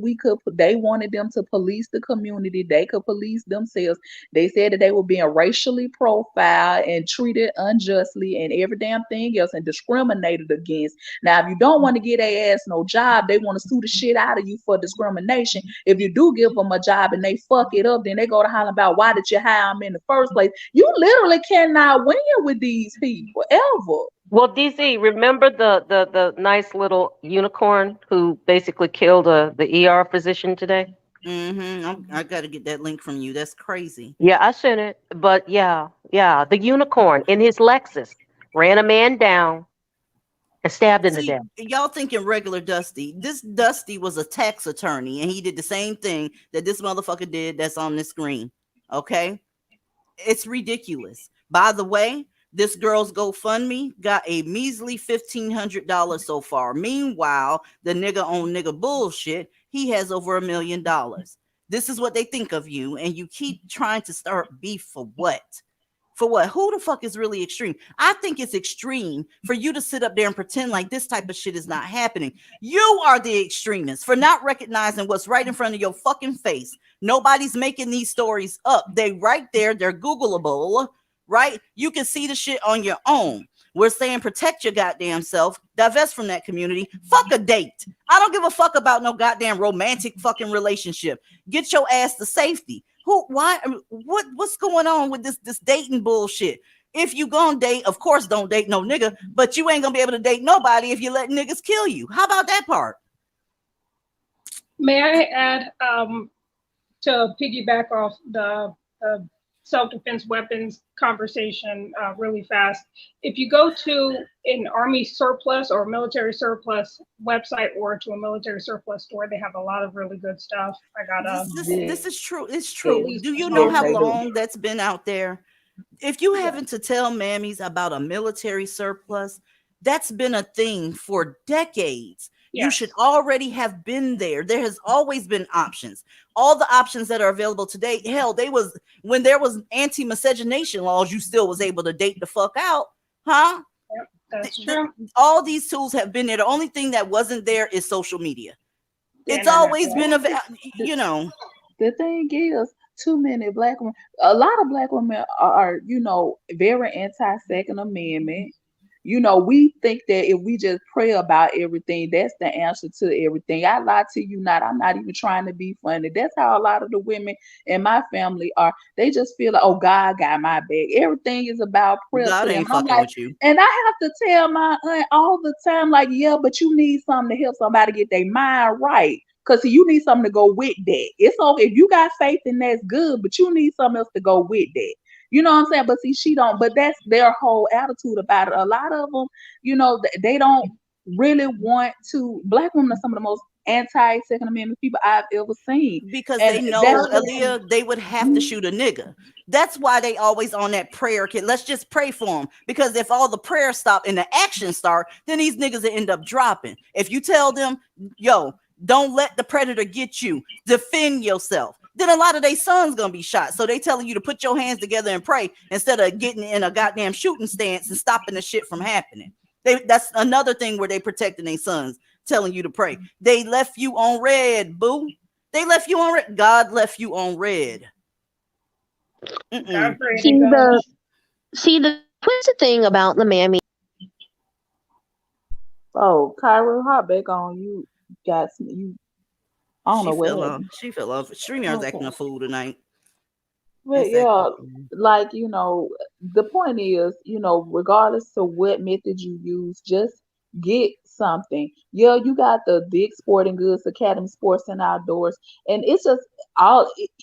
they wanted them to police the community. They could police themselves. They said that they were being racially profiled and treated unjustly and every damn thing else and discriminated against. Now, if you don't want to get their ass no job, they want to sue the shit out of you for discrimination. If you do give them a job and they fuck it up, then they go to holler about why did you hire them in the first place? You literally cannot win with these people ever. Well, DZ, remember the nice little unicorn who basically killed the ER physician today? I got to get that link from you. That's crazy. Yeah, I sent it. But yeah, the unicorn in his Lexus ran a man down and stabbed him to death. Y'all thinking regular Dusty. This Dusty was a tax attorney, and he did the same thing that this motherfucker did that's on the screen. Okay? It's ridiculous. By the way, this girl's GoFundMe got a measly $1,500 so far. Meanwhile, the nigga on nigga bullshit, he has over $1 million. This is what they think of you, and you keep trying to start beef for what? For what? Who the fuck is really extreme? I think it's extreme for you to sit up there and pretend like this type of shit is not happening. You are the extremists for not recognizing what's right in front of your fucking face. Nobody's making these stories up. They right there. They're Googleable, right? You can see the shit on your own. We're saying protect your goddamn self. Divest from that community. Fuck a date. I don't give a fuck about no goddamn romantic fucking relationship. Get your ass to safety. What's going on with this dating bullshit? If you gonna date, of course don't date no nigga, but you ain't gonna be able to date nobody if you let niggas kill you. How about that part? May I add to piggyback off the self-defense weapons conversation really fast. If you go to an Army surplus or military surplus website or to a military surplus store, they have a lot of really good stuff. This is true. It's true. Do you know how long that's been out there? If you haven't to tell mammies about a military surplus, that's been a thing for decades. Yes. You should already have been there. There has always been options. All the options that are available today, hell, when there was anti-miscegenation laws, you still was able to date the fuck out, huh? Yep, that's true. All these tools have been there. The only thing that wasn't there is social media. It's always been available, The thing is, too many black women, a lot of black women are very anti-Second Amendment. We think that if we just pray about everything, that's the answer to everything. I lie to you not. I'm not even trying to be funny. That's how a lot of the women in my family are. They just feel like, oh, God got my back. Everything is about prayer. God ain't fucking with you. And I have to tell my aunt all the time, like, yeah, but you need something to help somebody get their mind right. Because you need something to go with that. It's okay. If you got faith, then that's good, but you need something else to go with that. You know what I'm saying? But see, she don't, but that's their whole attitude about it. A lot of them, they don't really want to, black women are some of the most anti-Second Amendment people I've ever seen. Because And they know, that's what Aaliyah, they would have to shoot a nigga. That's why they always on that prayer kit. Let's just pray for them. Because if all the prayers stop and the action start, then these niggas will end up dropping. If you tell them, yo, don't let the predator get you, defend yourself, then a lot of their sons gonna be shot. So they telling you to put your hands together and pray instead of getting in a goddamn shooting stance and stopping the shit from happening. That's another thing where they protecting their sons, telling you to pray. They left you on red, boo. They left you on red. God left you on red. See the twisted thing about the mammy. Oh, Kyra, hop back on you. Got some, you. I don't know what happened. She fell off. StreamYard's acting a fool tonight. But yeah, like, you know, the point is, you know, regardless of what method you use, just get something. Yeah, you got the big sporting goods, Academy Sports and Outdoors, and it's just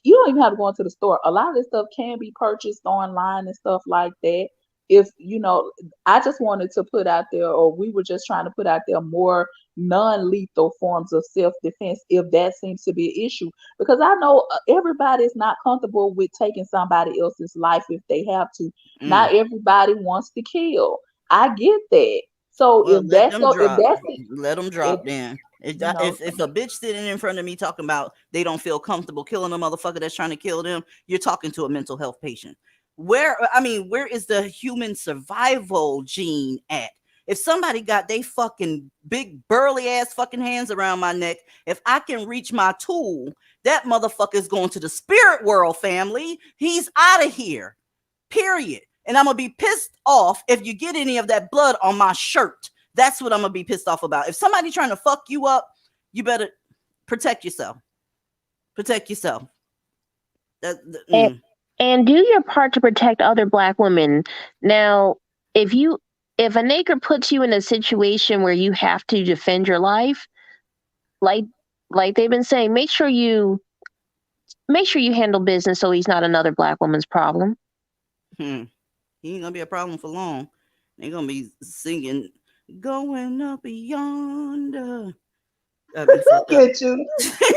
you don't even have to go into the store. A lot of this stuff can be purchased online and stuff like that. If you know, I just wanted to put out there, or we were just trying to put out there more non-lethal forms of self-defense if that seems to be an issue, because I know everybody is not comfortable with taking somebody else's life if they have to. Not everybody wants to kill. I get that. So Well, if that's so, if that's let them drop then. If a bitch sitting in front of me talking about they don't feel comfortable killing a motherfucker that's trying to kill them, you're talking to a mental health patient. Where is the human survival gene at? If somebody got they fucking big burly ass fucking hands around my neck, if I can reach my tool, that motherfucker is going to the spirit world, family. He's out of here. Period. And I'm gonna be pissed off if you get any of that blood on my shirt. That's what I'm gonna be pissed off about. If somebody trying to fuck you up, you better protect yourself. Protect yourself. And do your part to protect other Black women. Now, if a nigger puts you in a situation where you have to defend your life, like they've been saying, make sure you handle business so he's not another Black woman's problem. He ain't gonna be a problem for long. They're gonna be singing "Going Up Yonder." Look at you.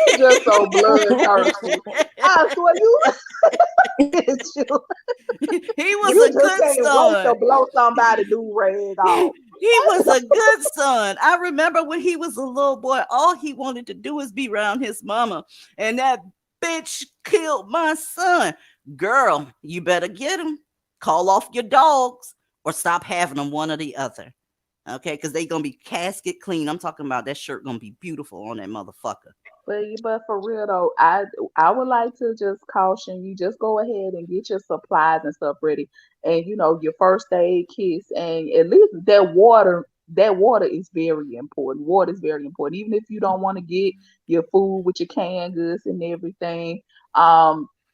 You're just so bloodthirsty. I swear you. He was a good son. Wait to blow somebody do-rag off. He was a good son. I remember when he was a little boy, all he wanted to do is be around his mama. And that bitch killed my son. Girl, you better get him. Call off your dogs or stop having them, one or the other. Okay, because they gonna be casket clean. I'm talking about that shirt gonna be beautiful on that motherfucker. But for real though, I would like to just caution you, just go ahead and get your supplies and stuff ready, and you know, your first aid kits, and at least that water is very important. Water is very important, even if you don't want to get your food with your canned goods and everything.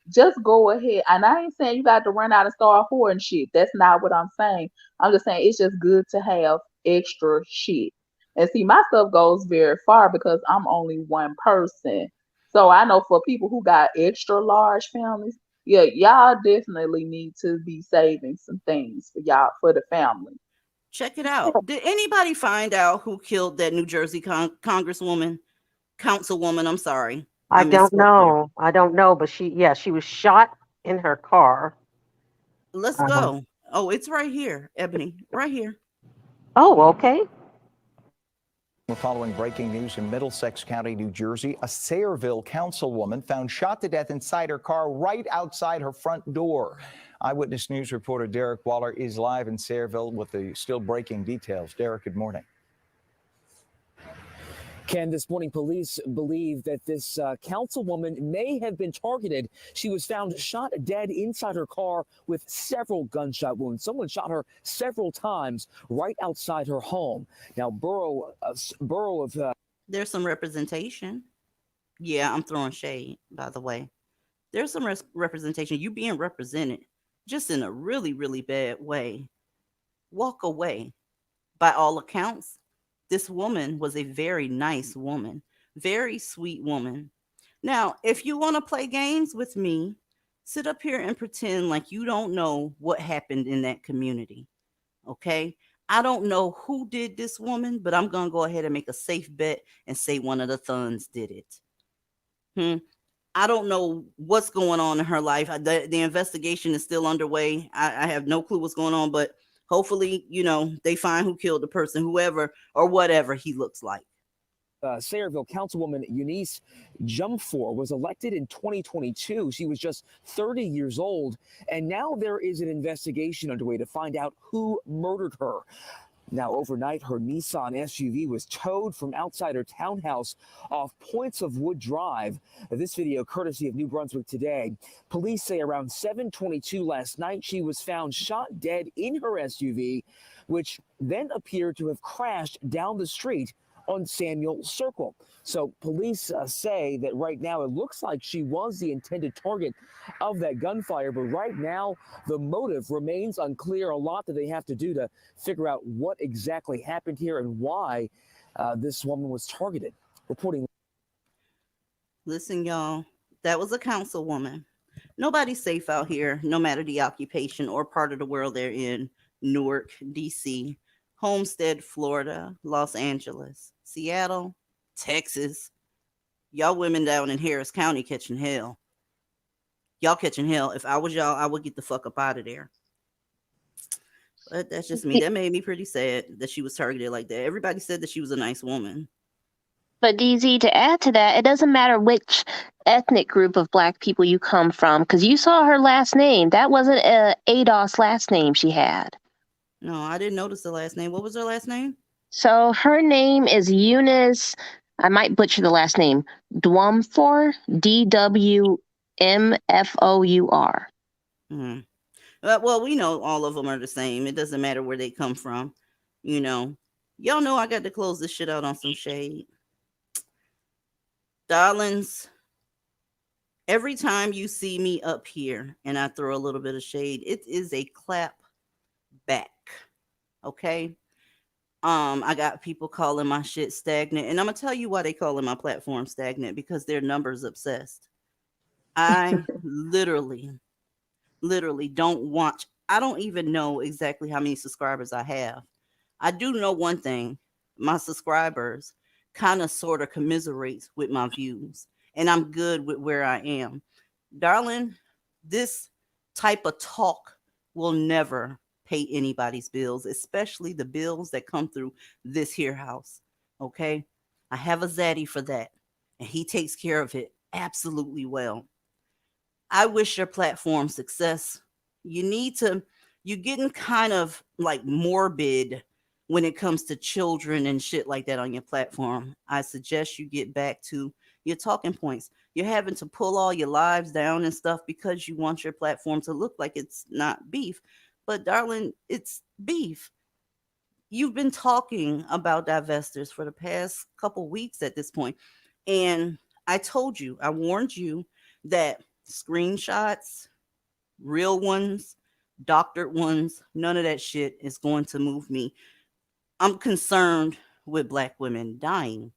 Just go ahead, and I ain't saying you got to run out and start hoarding shit. That's not what I'm saying. I'm just saying it's just good to have extra shit. And see, my stuff goes very far because I'm only one person. So I know for people who got extra large families, yeah, y'all definitely need to be saving some things for the family. Check it out. Did anybody find out who killed that New Jersey councilwoman? I'm sorry. I don't know. But she was shot in her car. Let's go. Oh, it's right here, Ebony. Right here. Oh, okay. We're following breaking news in Middlesex County, New Jersey. A Sayreville councilwoman found shot to death inside her car right outside her front door. Eyewitness News reporter Derek Waller is live in Sayreville with the still breaking details. Derek, good morning. Ken, this morning police believe that this councilwoman may have been targeted. She was found shot dead inside her car with several gunshot wounds. Someone shot her several times right outside her home. Now, There's some representation. Yeah, I'm throwing shade, by the way. There's some representation. You being represented just in a really, really bad way. Walk away. By all accounts, this woman was a very nice woman, very sweet woman. Now, if you want to play games with me, sit up here and pretend like you don't know what happened in that community. Okay? I don't know who did this woman, but I'm going to go ahead and make a safe bet and say one of the Thuns did it. I don't know what's going on in her life. The investigation is still underway. I have no clue what's going on, but hopefully, they find who killed the person, whoever or whatever he looks like. Sayreville Councilwoman Eunice Jumfor was elected in 2022. She was just 30 years old, and now there is an investigation underway to find out who murdered her. Now, overnight, her Nissan SUV was towed from outside her townhouse off Points of Wood Drive. This video, courtesy of New Brunswick Today. Police say around 7:22 last night, she was found shot dead in her SUV, which then appeared to have crashed down the street on Samuel Circle. So police say that right now it looks like she was the intended target of that gunfire, but right now the motive remains unclear. A lot that they have to do to figure out what exactly happened here and why this woman was targeted. Reporting. Listen, y'all, that was a councilwoman. Nobody's safe out here, no matter the occupation or part of the world they're in. Newark, D.C., Homestead, Florida, Los Angeles, Seattle, Texas. Y'all women down in Harris County catching hell. Y'all catching hell. If I was y'all, I would get the fuck up out of there. But that's just me. That made me pretty sad that she was targeted like that. Everybody said that she was a nice woman. But DZ, to add to that, it doesn't matter which ethnic group of Black people you come from, because you saw her last name. That wasn't a ADOS last name she had. No, I didn't notice the last name. What was her last name? So her name is Eunice, I might butcher the last name, Dwumfor, DWMFOUR. Mm-hmm. Well, we know all of them are the same. It doesn't matter where they come from. Y'all know I got to close this shit out on some shade. Darlings, every time you see me up here and I throw a little bit of shade, it is a clap back. Okay? I got people calling my shit stagnant, and I'm gonna tell you why they calling my platform stagnant, because they're numbers obsessed. I literally don't watch. I don't even know exactly how many subscribers I have. I do know one thing. My subscribers kind of sort of commiserate with my views, and I'm good with where I am. Darling, this type of talk will never pay anybody's bills, especially the bills that come through this here house. Okay? I have a zaddy for that, and he takes care of it absolutely well. I wish your platform success. You're getting kind of like morbid when it comes to children and shit like that on your platform. I suggest you get back to your talking points. You're having to pull all your lives down and stuff because you want your platform to look like it's not beef. But darling, it's beef. You've been talking about divestors for the past couple weeks at this point. And I warned you that screenshots, real ones, doctored ones, none of that shit is going to move me. I'm concerned with Black women dying.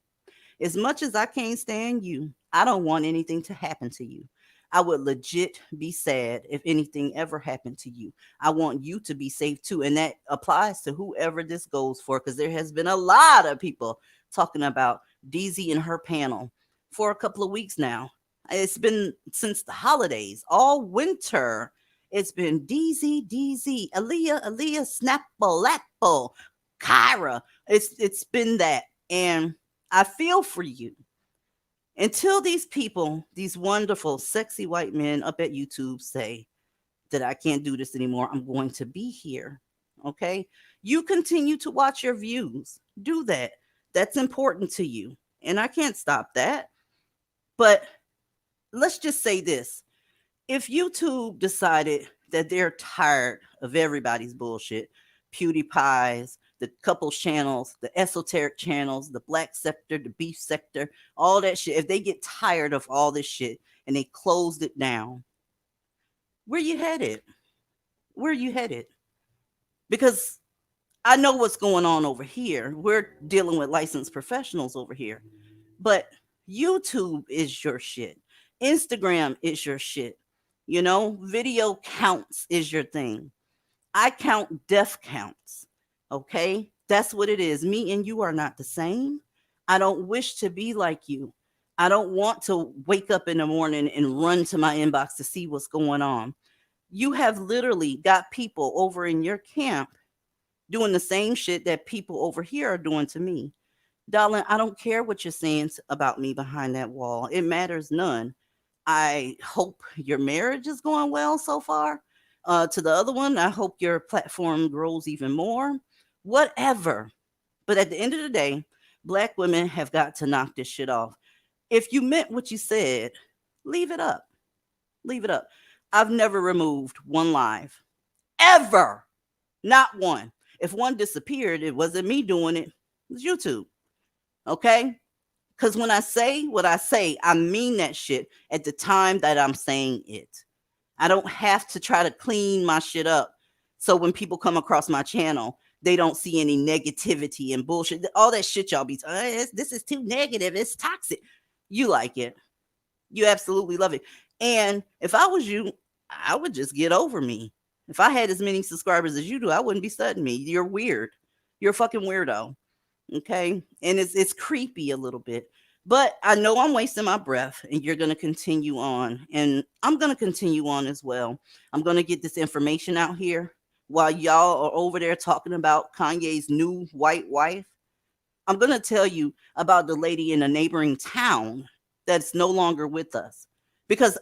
As much as I can't stand you, I don't want anything to happen to you. I would legit be sad if anything ever happened to you. I want you to be safe too. And that applies to whoever this goes for, because there has been a lot of people talking about DZ and her panel for a couple of weeks now. It's been since the holidays, all winter. It's been DZ, Aaliyah, Snapple, Lapple, Kyra. It's been that. And I feel for you. Until these people, these wonderful, sexy white men up at YouTube say that I can't do this anymore, I'm going to be here. Okay? You continue to watch your views. Do that. That's important to you. And I can't stop that. But let's just say this. If YouTube decided that they're tired of everybody's bullshit, PewDiePie's, the couple channels, the esoteric channels, the black sector, the beef sector, all that shit, if they get tired of all this shit and they closed it down, where you headed? Where you headed? Because I know what's going on over here. We're dealing with licensed professionals over here. But YouTube is your shit. Instagram is your shit. Video counts is your thing. I count death counts. Okay? That's what it is. Me and you are not the same. I don't wish to be like you. I don't want to wake up in the morning and run to my inbox to see what's going on. You have literally got people over in your camp doing the same shit that people over here are doing to me. Darling, I don't care what you're saying about me behind that wall. It matters none. I hope your marriage is going well so far. To the other one, I hope your platform grows even more. Whatever. But at the end of the day, Black women have got to knock this shit off. If you meant what you said, leave it up. Leave it up. I've never removed one live. Ever. Not one. If one disappeared, it wasn't me doing it. It was YouTube. Okay? Because when I say what I say, I mean that shit at the time that I'm saying it. I don't have to try to clean my shit up. So when people come across my channel, they don't see any negativity and bullshit. All that shit y'all be this is too negative. It's toxic. You like it. You absolutely love it. And if I was you, I would just get over me. If I had as many subscribers as you do, I wouldn't be studying me. You're weird. You're a fucking weirdo. Okay? And it's creepy a little bit. But I know I'm wasting my breath and you're going to continue on. And I'm going to continue on as well. I'm going to get this information out here while y'all are over there talking about Kanye's new white wife. I'm going to tell you about the lady in a neighboring town that's no longer with us. Because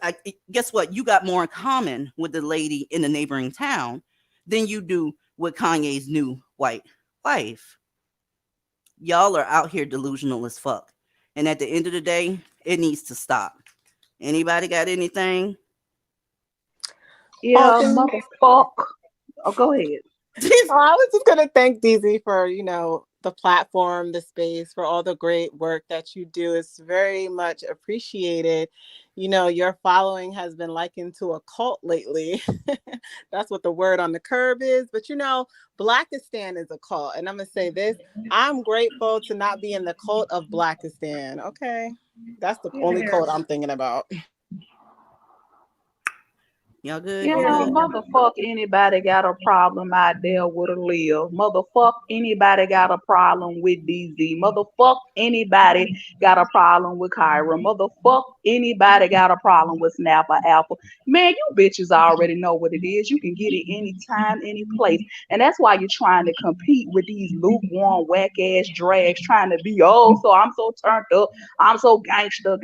guess what? You got more in common with the lady in the neighboring town than you do with Kanye's new white wife. Y'all are out here delusional as fuck. And at the end of the day, it needs to stop. Anybody got anything? Yeah, motherfuck. Oh, go ahead. I was just gonna thank DZ for, the platform, the space, for all the great work that you do. It's very much appreciated. Your following has been likened to a cult lately. That's what the word on the curb is. But Blackistan is a cult. And I'm gonna say this: I'm grateful to not be in the cult of Blackistan. Okay. That's the only cult I'm thinking about. Y'all good? Yeah, motherfuck anybody got a problem out there with a Lil. Motherfuck anybody got a problem with DZ. Motherfuck anybody got a problem with Kyra. Motherfuck anybody got a problem with Snap or Apple. Man, you bitches already know what it is. You can get it anytime, any place. And that's why you're trying to compete with these lukewarm, whack-ass drags trying to be, so I'm so turned up. I'm so gangster.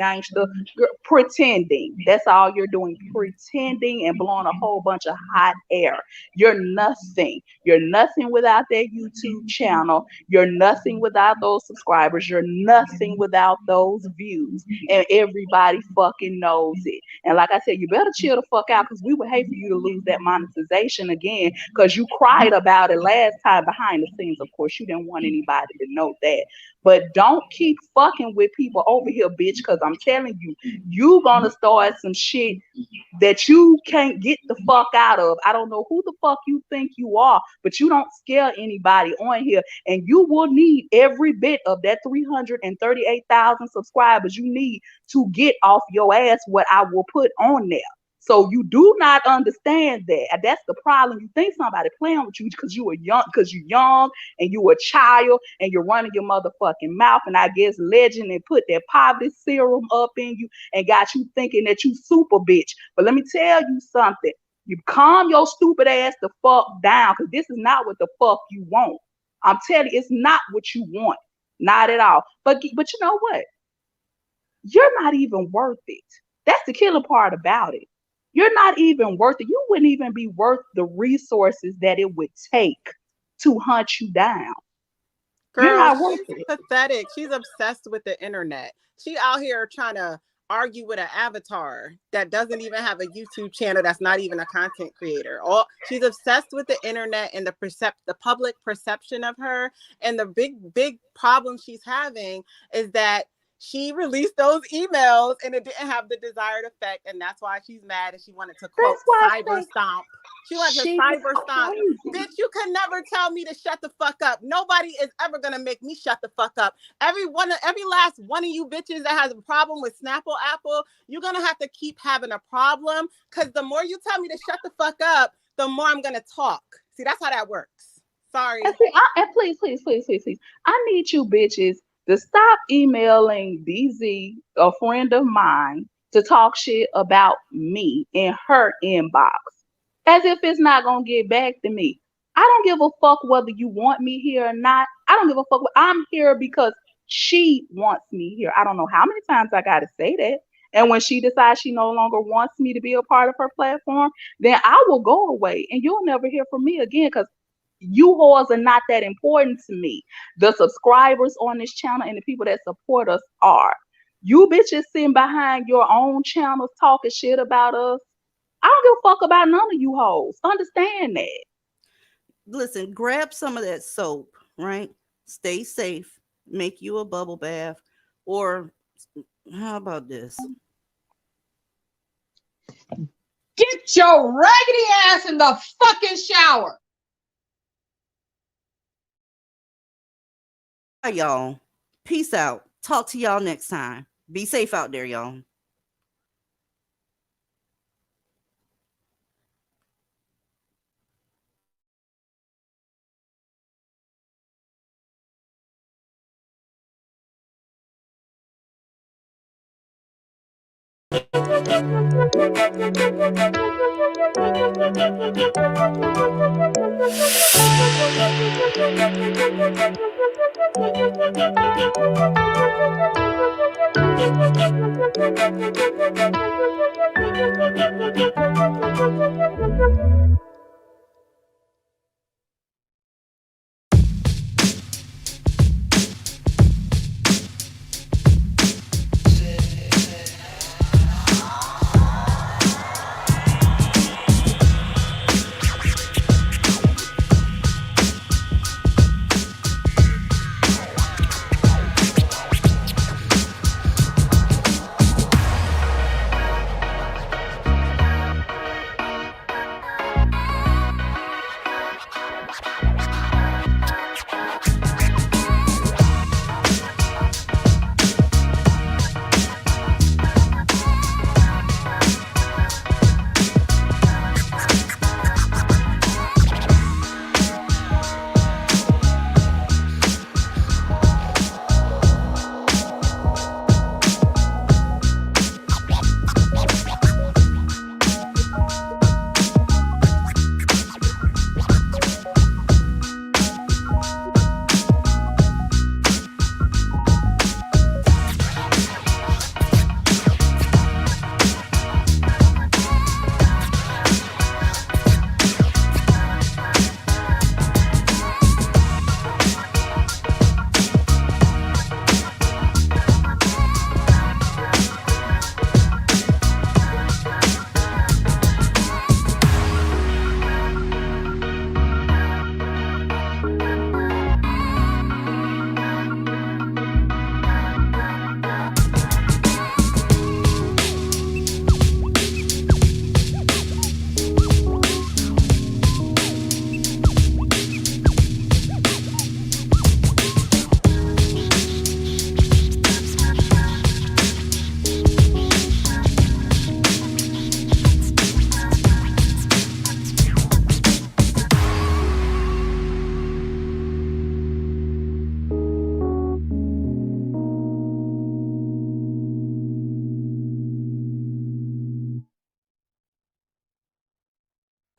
Pretending. That's all you're doing. Pretending and blowing a whole bunch of hot air. You're nothing. You're nothing without that YouTube channel. You're nothing without those subscribers. You're nothing without those views. And everybody fucking knows it. And like I said, you better chill the fuck out because we would hate for you to lose that monetization again because you cried about it last time behind the scenes. Of course, you didn't want anybody to know that. But don't keep fucking with people over here, bitch, because I'm telling you, you gonna start some shit that you can't get the fuck out of. I don't know who the fuck you think you are, but you don't scare anybody on here. And you will need every bit of that 338,000 subscribers you need to get off your ass what I will put on there. So you do not understand that. That's the problem. You think somebody playing with you because you're young and you're a child and you're running your motherfucking mouth. And I guess Legend and put that poverty serum up in you and got you thinking that you super bitch. But let me tell you something. You calm your stupid ass the fuck down because this is not what the fuck you want. I'm telling you, it's not what you want. Not at all. But you know what? You're not even worth it. That's the killer part about it. You're not even worth it. You wouldn't even be worth the resources that it would take to hunt you down. Girl, you're not worth she's it. pathetic. She's obsessed with the internet. She out here trying to argue with an avatar that doesn't even have a YouTube channel, that's not even a content creator. She's obsessed with the internet and the public perception of her. And the big problem she's having is that she released those emails and it didn't have the desired effect. And that's why she's mad and she wanted to quote cyber stomp. She wanted to cyber stomp. Bitch, you can never tell me to shut the fuck up. Nobody is ever going to make me shut the fuck up. Every last one of you bitches that has a problem with Snapple Apple, you're going to have to keep having a problem because the more you tell me to shut the fuck up, the more I'm going to talk. See, that's how that works. Sorry. And see, and please, please, please, please, please, I need you bitches to stop emailing DZ, a friend of mine, to talk shit about me in her inbox, as if it's not gonna get back to me. I don't give a fuck whether you want me here or not. I don't give a fuck. I'm here because she wants me here. I don't know how many times I gotta say that. And when she decides she no longer wants me to be a part of her platform, then I will go away and you'll never hear from me again, because you whores are not that important to me. The subscribers on this channel and the people that support us are. You bitches sitting behind your own channels talking shit about us. I don't give a fuck about none of you hoes. Understand that. Listen, grab some of that soap, right? Stay safe. Make you a bubble bath. Or how about this? Get your raggedy ass in the fucking shower. All right, y'all. Peace out. Talk to y'all next time. Be safe out there, y'all.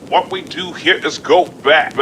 What we do here is go back.